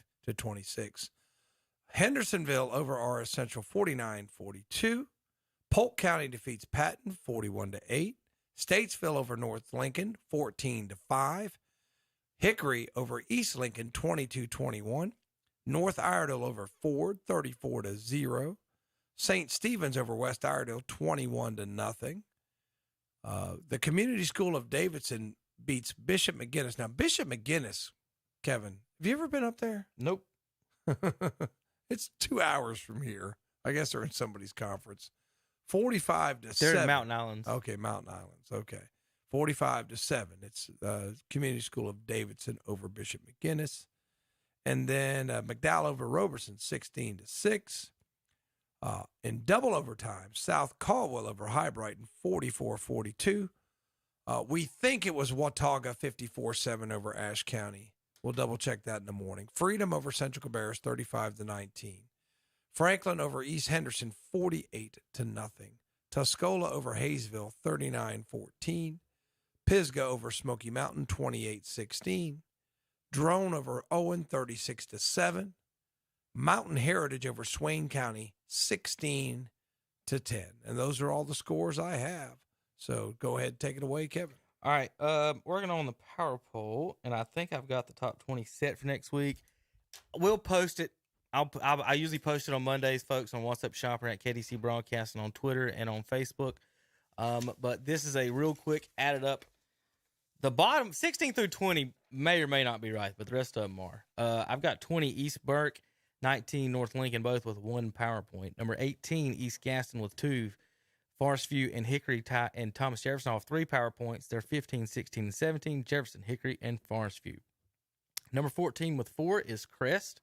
Hendersonville over RS Central 49-42. Polk County defeats Patton 41-8. Statesville over North Lincoln 14-5. Hickory over East Lincoln 22-21. North Iredell over Ford 34-0. St. Stephen's over West Iredell 21-0. The Community School of Davidson beats Bishop McGuinness. Now, Bishop McGuinness, Kevin, have you ever been up there? Nope. It's 2 hours from here. I guess they're in somebody's conference. 45-7. They're in Mountain Islands. Okay, Mountain Islands. Okay. 45-7. It's Community School of Davidson over Bishop McGuinness. And then McDowell over Roberson 16-6. In double overtime, South Caldwell over High Brighton 44-42. We think it was Watauga 54-7 over Ashe County. We'll double check that in the morning. Freedom over Central Cabarrus 35-19. Franklin over East Henderson 48-0. Tuscola over Hayesville 39-14. Pisgah over Smoky Mountain 28-16. Drone over Owen 36-7. Mountain Heritage over Swain County 16-10. And those are all the scores I have. So go ahead and take it away, Kevin. All right, working on the power poll, and I think I've got the top 20 set for next week. We'll post it. I usually post it on Mondays, folks, on WhatsApp Shopper at KTC Broadcasting on Twitter and on Facebook. But this is a real quick added up. The bottom 16 through 20 may or may not be right, but the rest of them are. I've got 20 East Burke, 19 North Lincoln, both with 1 PowerPoint. Number 18 East Gaston with 2. Forest View and Hickory and Thomas Jefferson all have 3 PowerPoints. They're 15, 16, and 17. Jefferson, Hickory, and Forest View. Number 14 with 4 is Crest.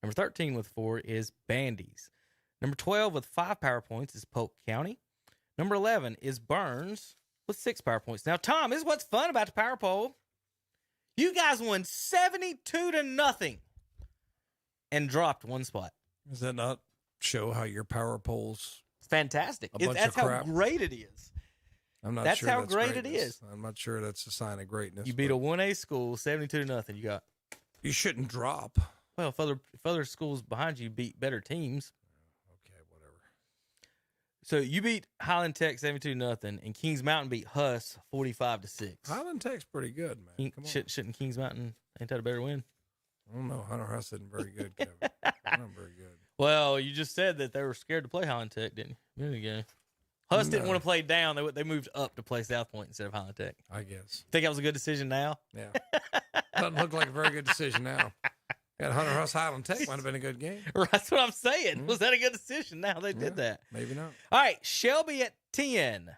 Number 13 with 4 is Bandy's. Number 12 with 5 PowerPoints is Polk County. Number 11 is Burns with 6 PowerPoints. Now, Tom, this is what's fun about the Power Poll. You guys won 72-0 and dropped 1 spot. Does that not show how your Power Polls... Fantastic. That's how great it is. I'm not that's sure how that's great greatness. it is. I'm not sure that's a sign of greatness. You beat a 1A school 72-0. You got. You shouldn't drop. Well, if other schools behind you beat better teams. Okay, whatever. So you beat Highland Tech 72-0, and Kings Mountain beat Huss 45-6. Highland Tech's pretty good, man. Come on. Shouldn't Kings Mountain ain't that a better win? I don't know. Hunter Huss isn't very good, Kevin. Not very good. Well, you just said that they were scared to play Highland Tech, didn't you? There you go. Huss didn't want to play down. They moved up to play South Point instead of Highland Tech. I guess. Think that was a good decision now? Yeah. Doesn't look like a very good decision now. Got Hunter Huss Highland Tech might have been a good game. That's what I'm saying. Was that a good decision? Now they did that. Maybe not. All right, Shelby at 10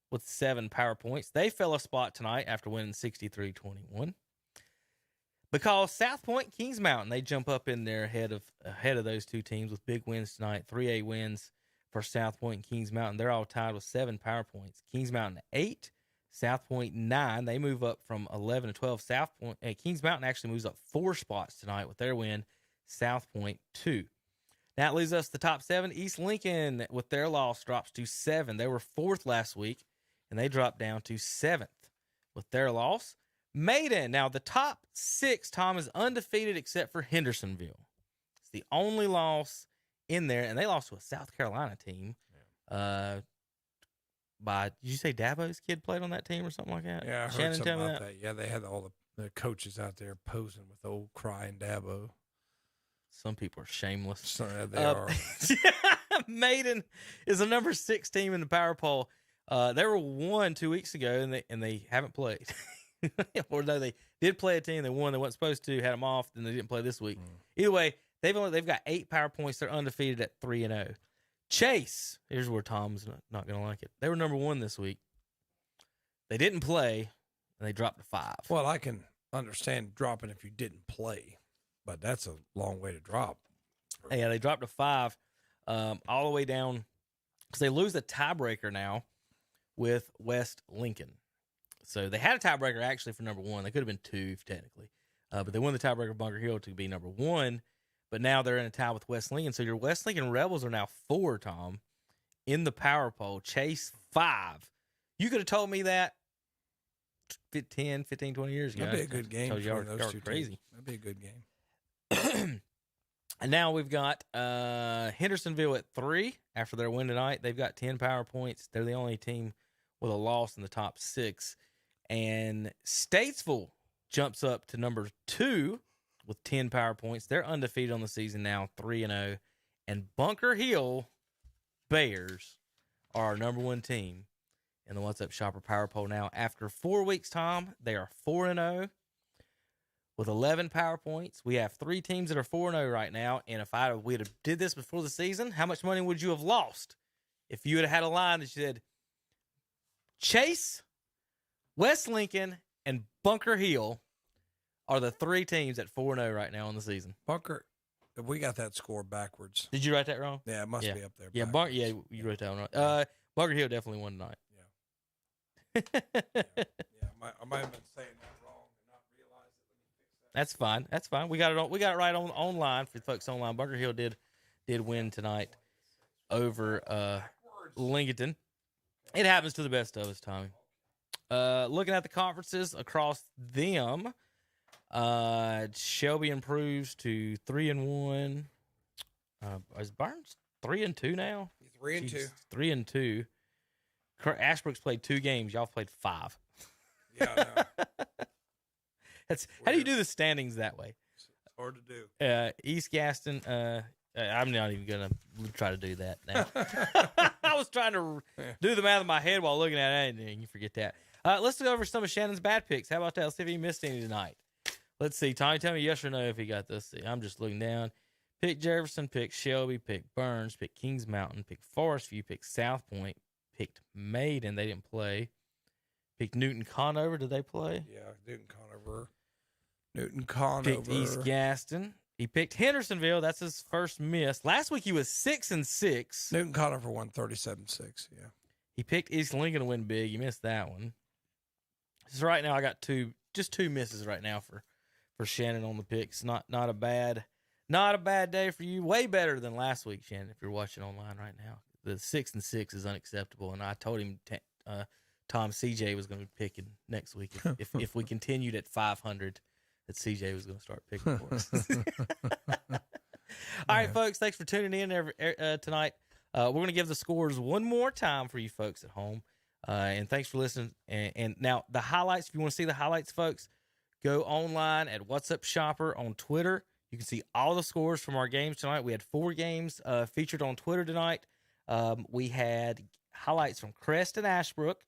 with 7 PowerPoints. They fell a spot tonight after winning 63-21. Because South Point, Kings Mountain, they jump up in there ahead of those 2 teams with big wins tonight. 3A wins for South Point and Kings Mountain. They're all tied with 7 PowerPoints. Kings Mountain 8, South Point 9. They move up from 11 to 12. South Point, Kings Mountain actually moves up 4 spots tonight with their win. South Point 2. That leaves us the top 7. East Lincoln, with their loss, drops to 7. They were 4th last week, and they dropped down to 7th with their loss. Maiden, now the top 6, Tom, is undefeated except for Hendersonville. It's the only loss in there, and they lost to a South Carolina team. Did you say Dabo's kid played on that team or something like that? Yeah, I heard Shannon something tell me about that. Yeah, they had all the coaches out there posing with old crying Dabo. Some people are shameless. So, they are. Maiden is the number 6 team in the Power Poll. They were 1 2 weeks ago, and they haven't played. Or no, they did play a team. They won. They weren't supposed to. Had them off, and they didn't play this week. Either way, they've got 8 PowerPoints. They're undefeated at 3-0. Chase, here's where Tom's not going to like it. They were number 1 this week. They didn't play, and they dropped to 5. Well, I can understand dropping if you didn't play, but that's a long way to drop. Yeah, they dropped to 5, all the way down because they lose the tiebreaker now with West Lincoln. So they had a tiebreaker actually for number 1. They could have been 2 technically. But they won the tiebreaker of Bunker Hill to be number 1. But now they're in a tie with West Lincoln. So your West Lincoln Rebels are now 4, Tom, in the power poll. Chase 5. You could have told me that 15, 20 years ago. That'd be a good game. Y'all those are two crazy. Teams. That'd be a good game. And now we've got Hendersonville at 3 after their win tonight. They've got 10 power points. They're the only team with a loss in the top 6. And Statesville jumps up to number 2 with 10 power points. They're undefeated on the season now, 3-0. And Bunker Hill Bears are our number 1 team in the What's Up Shopper Power Poll now. After 4 weeks, Tom, they are 4-0 with 11 power points. We have 3 teams that are 4-0 right now. And if we'd have did this before the season, how much money would you have lost if you had had a line that said Chase, West Lincoln, and Bunker Hill are the 3 teams at 4-0 right now in the season? Bunker, we got that score backwards. Did you write that wrong? Yeah, it must be up there. Yeah, you wrote that one right. Bunker Hill definitely won tonight. Yeah. I might have been saying that wrong and not realize it. Let me fix that. That's fine. That's fine. We got it right on online for folks online. Bunker Hill did win tonight over Lincoln. It happens to the best of us, Tommy. Looking at the conferences across them, Shelby improves to 3-1. Is Burns 3-2 now? 3-2. 3-2. Ashbrook's played 2 games. Y'all played 5. Yeah, I know. That's how do you do the standings that way? It's hard to do. East Gaston. I'm not even gonna try to do that now. I was trying to do the math in my head while looking at it, and you forget that. Let's go over some of Shannon's bad picks. How about that? Let's see if he missed any tonight. Let's see. Tommy, tell me yes or no if he got this. See, I'm just looking down. Pick Jefferson, pick Shelby, pick Burns, pick Kings Mountain, pick Forest View, pick South Point, picked Maiden. They didn't play. Picked Newton Conover. Did they play? Yeah, Newton Conover. Picked East Gaston. He picked Hendersonville. That's his first miss. Last week he was 6-6. Newton Conover won 37-6. Yeah. He picked East Lincoln to win big. He missed that one. So right now I got two misses right now for Shannon on the picks. Not a bad day for you. Way better than last week, Shannon. If you're watching online right now, the 6-6 is unacceptable. And I told him Tom CJ was going to be picking next week if we continued at 500. That CJ was going to start picking for us. All right, folks, thanks for tuning in tonight. We're going to give the scores one more time for you folks at home. And thanks for listening. And now the highlights, if you want to see the highlights, folks, go online at What's Up Shopper on Twitter. You can see all the scores from our games tonight. We had 4 games featured on Twitter tonight. We had highlights from Crest and Ashbrook.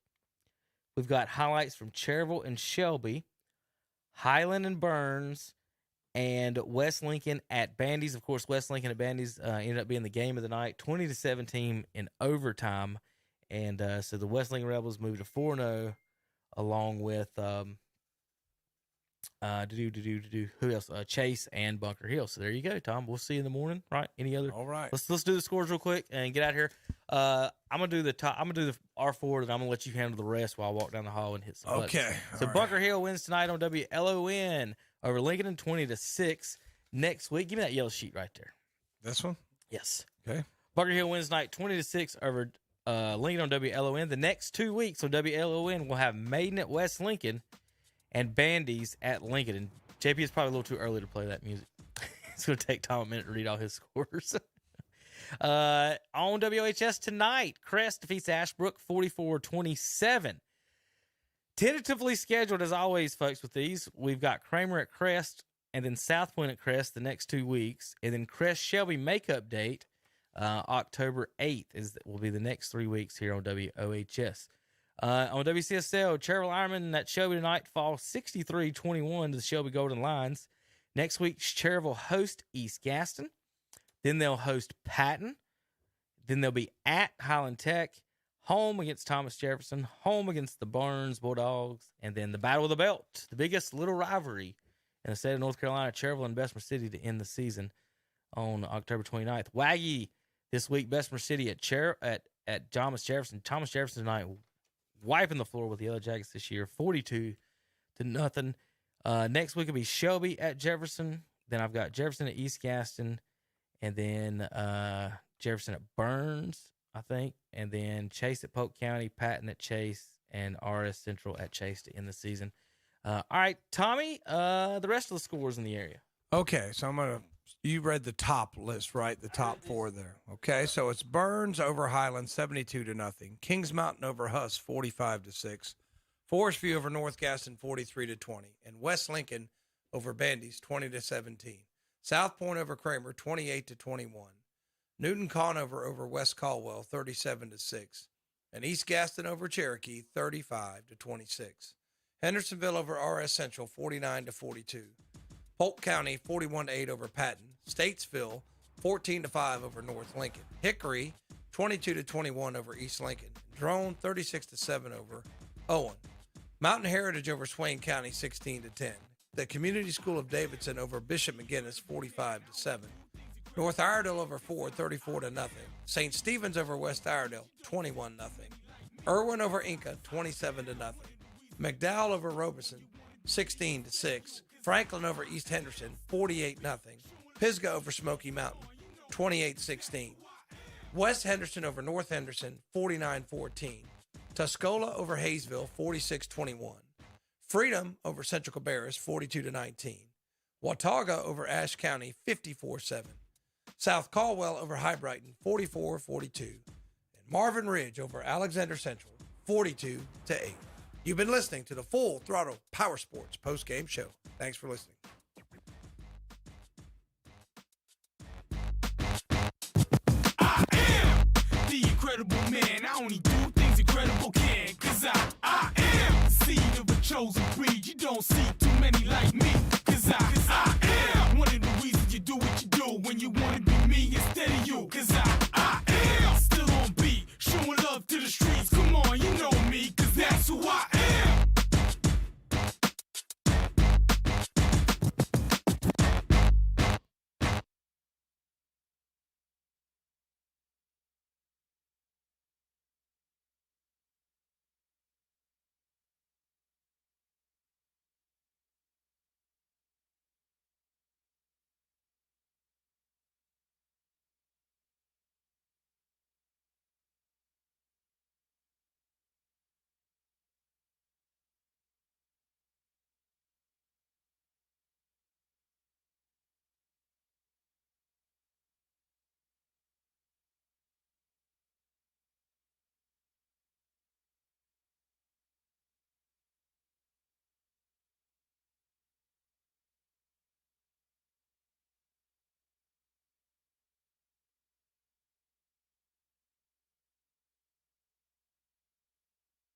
We've got highlights from Cherville and Shelby, Highland and Burns, and West Lincoln at Bandy's. Of course, West Lincoln at Bandy's ended up being the game of the night, 20-17 in overtime. And so the West Lincoln Rebels moved to 4-0 along with who else? Chase and Bunker Hill. So there you go, Tom. We'll see you in the morning, right? Any other? All right. Let's do the scores real quick and get out of here. I'm gonna do the R4, and I'm gonna let you handle the rest while I walk down the hall and hit some buttons. Okay. So Bunker Hill wins tonight on WLON over Lincoln 20-6. Next week, give me that yellow sheet right there. This one? Yes. Okay. Bunker Hill wins tonight 20-6 over Lincoln on WLON. The next 2 weeks on WLON, we'll have Maiden at West Lincoln and Bandy's at Lincoln. And JP, it's probably a little too early to play that music. It's going to take Tom a minute to read all his scores. On WHS tonight, Crest defeats Ashbrook 44-27. Tentatively scheduled, as always, folks, with these, we've got Kramer at Crest and then South Point at Crest the next 2 weeks. And then Crest-Shelby makeup date, October 8th will be the next 3 weeks here on WOHS. On WCSL, Cherville Ironman at Shelby tonight falls 63-21 to the Shelby Golden Lions. Next week, Cherville host East Gaston. Then they'll host Patton. Then they'll be at Highland Tech, home against Thomas Jefferson, home against the Burns Bulldogs, and then the Battle of the Belt, the biggest little rivalry in the state of North Carolina, Cherville and Bessemer City to end the season on October 29th. Waggy this week, Bessemer City at Thomas Jefferson. Thomas Jefferson tonight wiping the floor with the Yellow Jackets this year, 42-0. Next week will be Shelby at Jefferson. Then I've got Jefferson at East Gaston, and then Jefferson at Burns, I think, and then Chase at Polk County, Patton at Chase, and RS Central at Chase to end the season. All right, Tommy, the rest of the scores in the area. Okay, so you read the top list, right? The top four there. Okay, so it's Burns over Highland, 72-0. Kings Mountain over Huss, 45-6. Forest View over North Gaston, 43-20. And West Lincoln over Bandy's, 20-17. South Point over Kramer, 28-21. Newton Conover over West Caldwell, 37-6. And East Gaston over Cherokee, 35-26. Hendersonville over RS Central, 49-42. Polk County, 41-8 over Patton. Statesville, 14-5 over North Lincoln. Hickory, 22-21 over East Lincoln. Drone, 36-7 over Owen. Mountain Heritage over Swain County, 16-10. The Community School of Davidson over Bishop McGinnis, 45-7. North Iredell over Ford, 34-0. St. Stephen's over West Iredell, 21-0. Irwin over Inca, 27-0. McDowell over Robeson, 16-6. Franklin over East Henderson, 48-0. Pisgah over Smoky Mountain, 28-16. West Henderson over North Henderson, 49-14. Tuscola over Hayesville, 46-21. Freedom over Central Cabarrus, 42-19. Watauga over Ashe County, 54-7. South Caldwell over High Brighton, 44-42. And Marvin Ridge over Alexander Central, 42-8. You've been listening to the Full Throttle Powersports postgame show. Thanks for listening. I am the incredible man. I only do things incredible can. Cause I am the seed of a chosen breed. You don't see too many like me. Cause I am one of the reasons you do what you do when you wanna be me instead of you. Cause I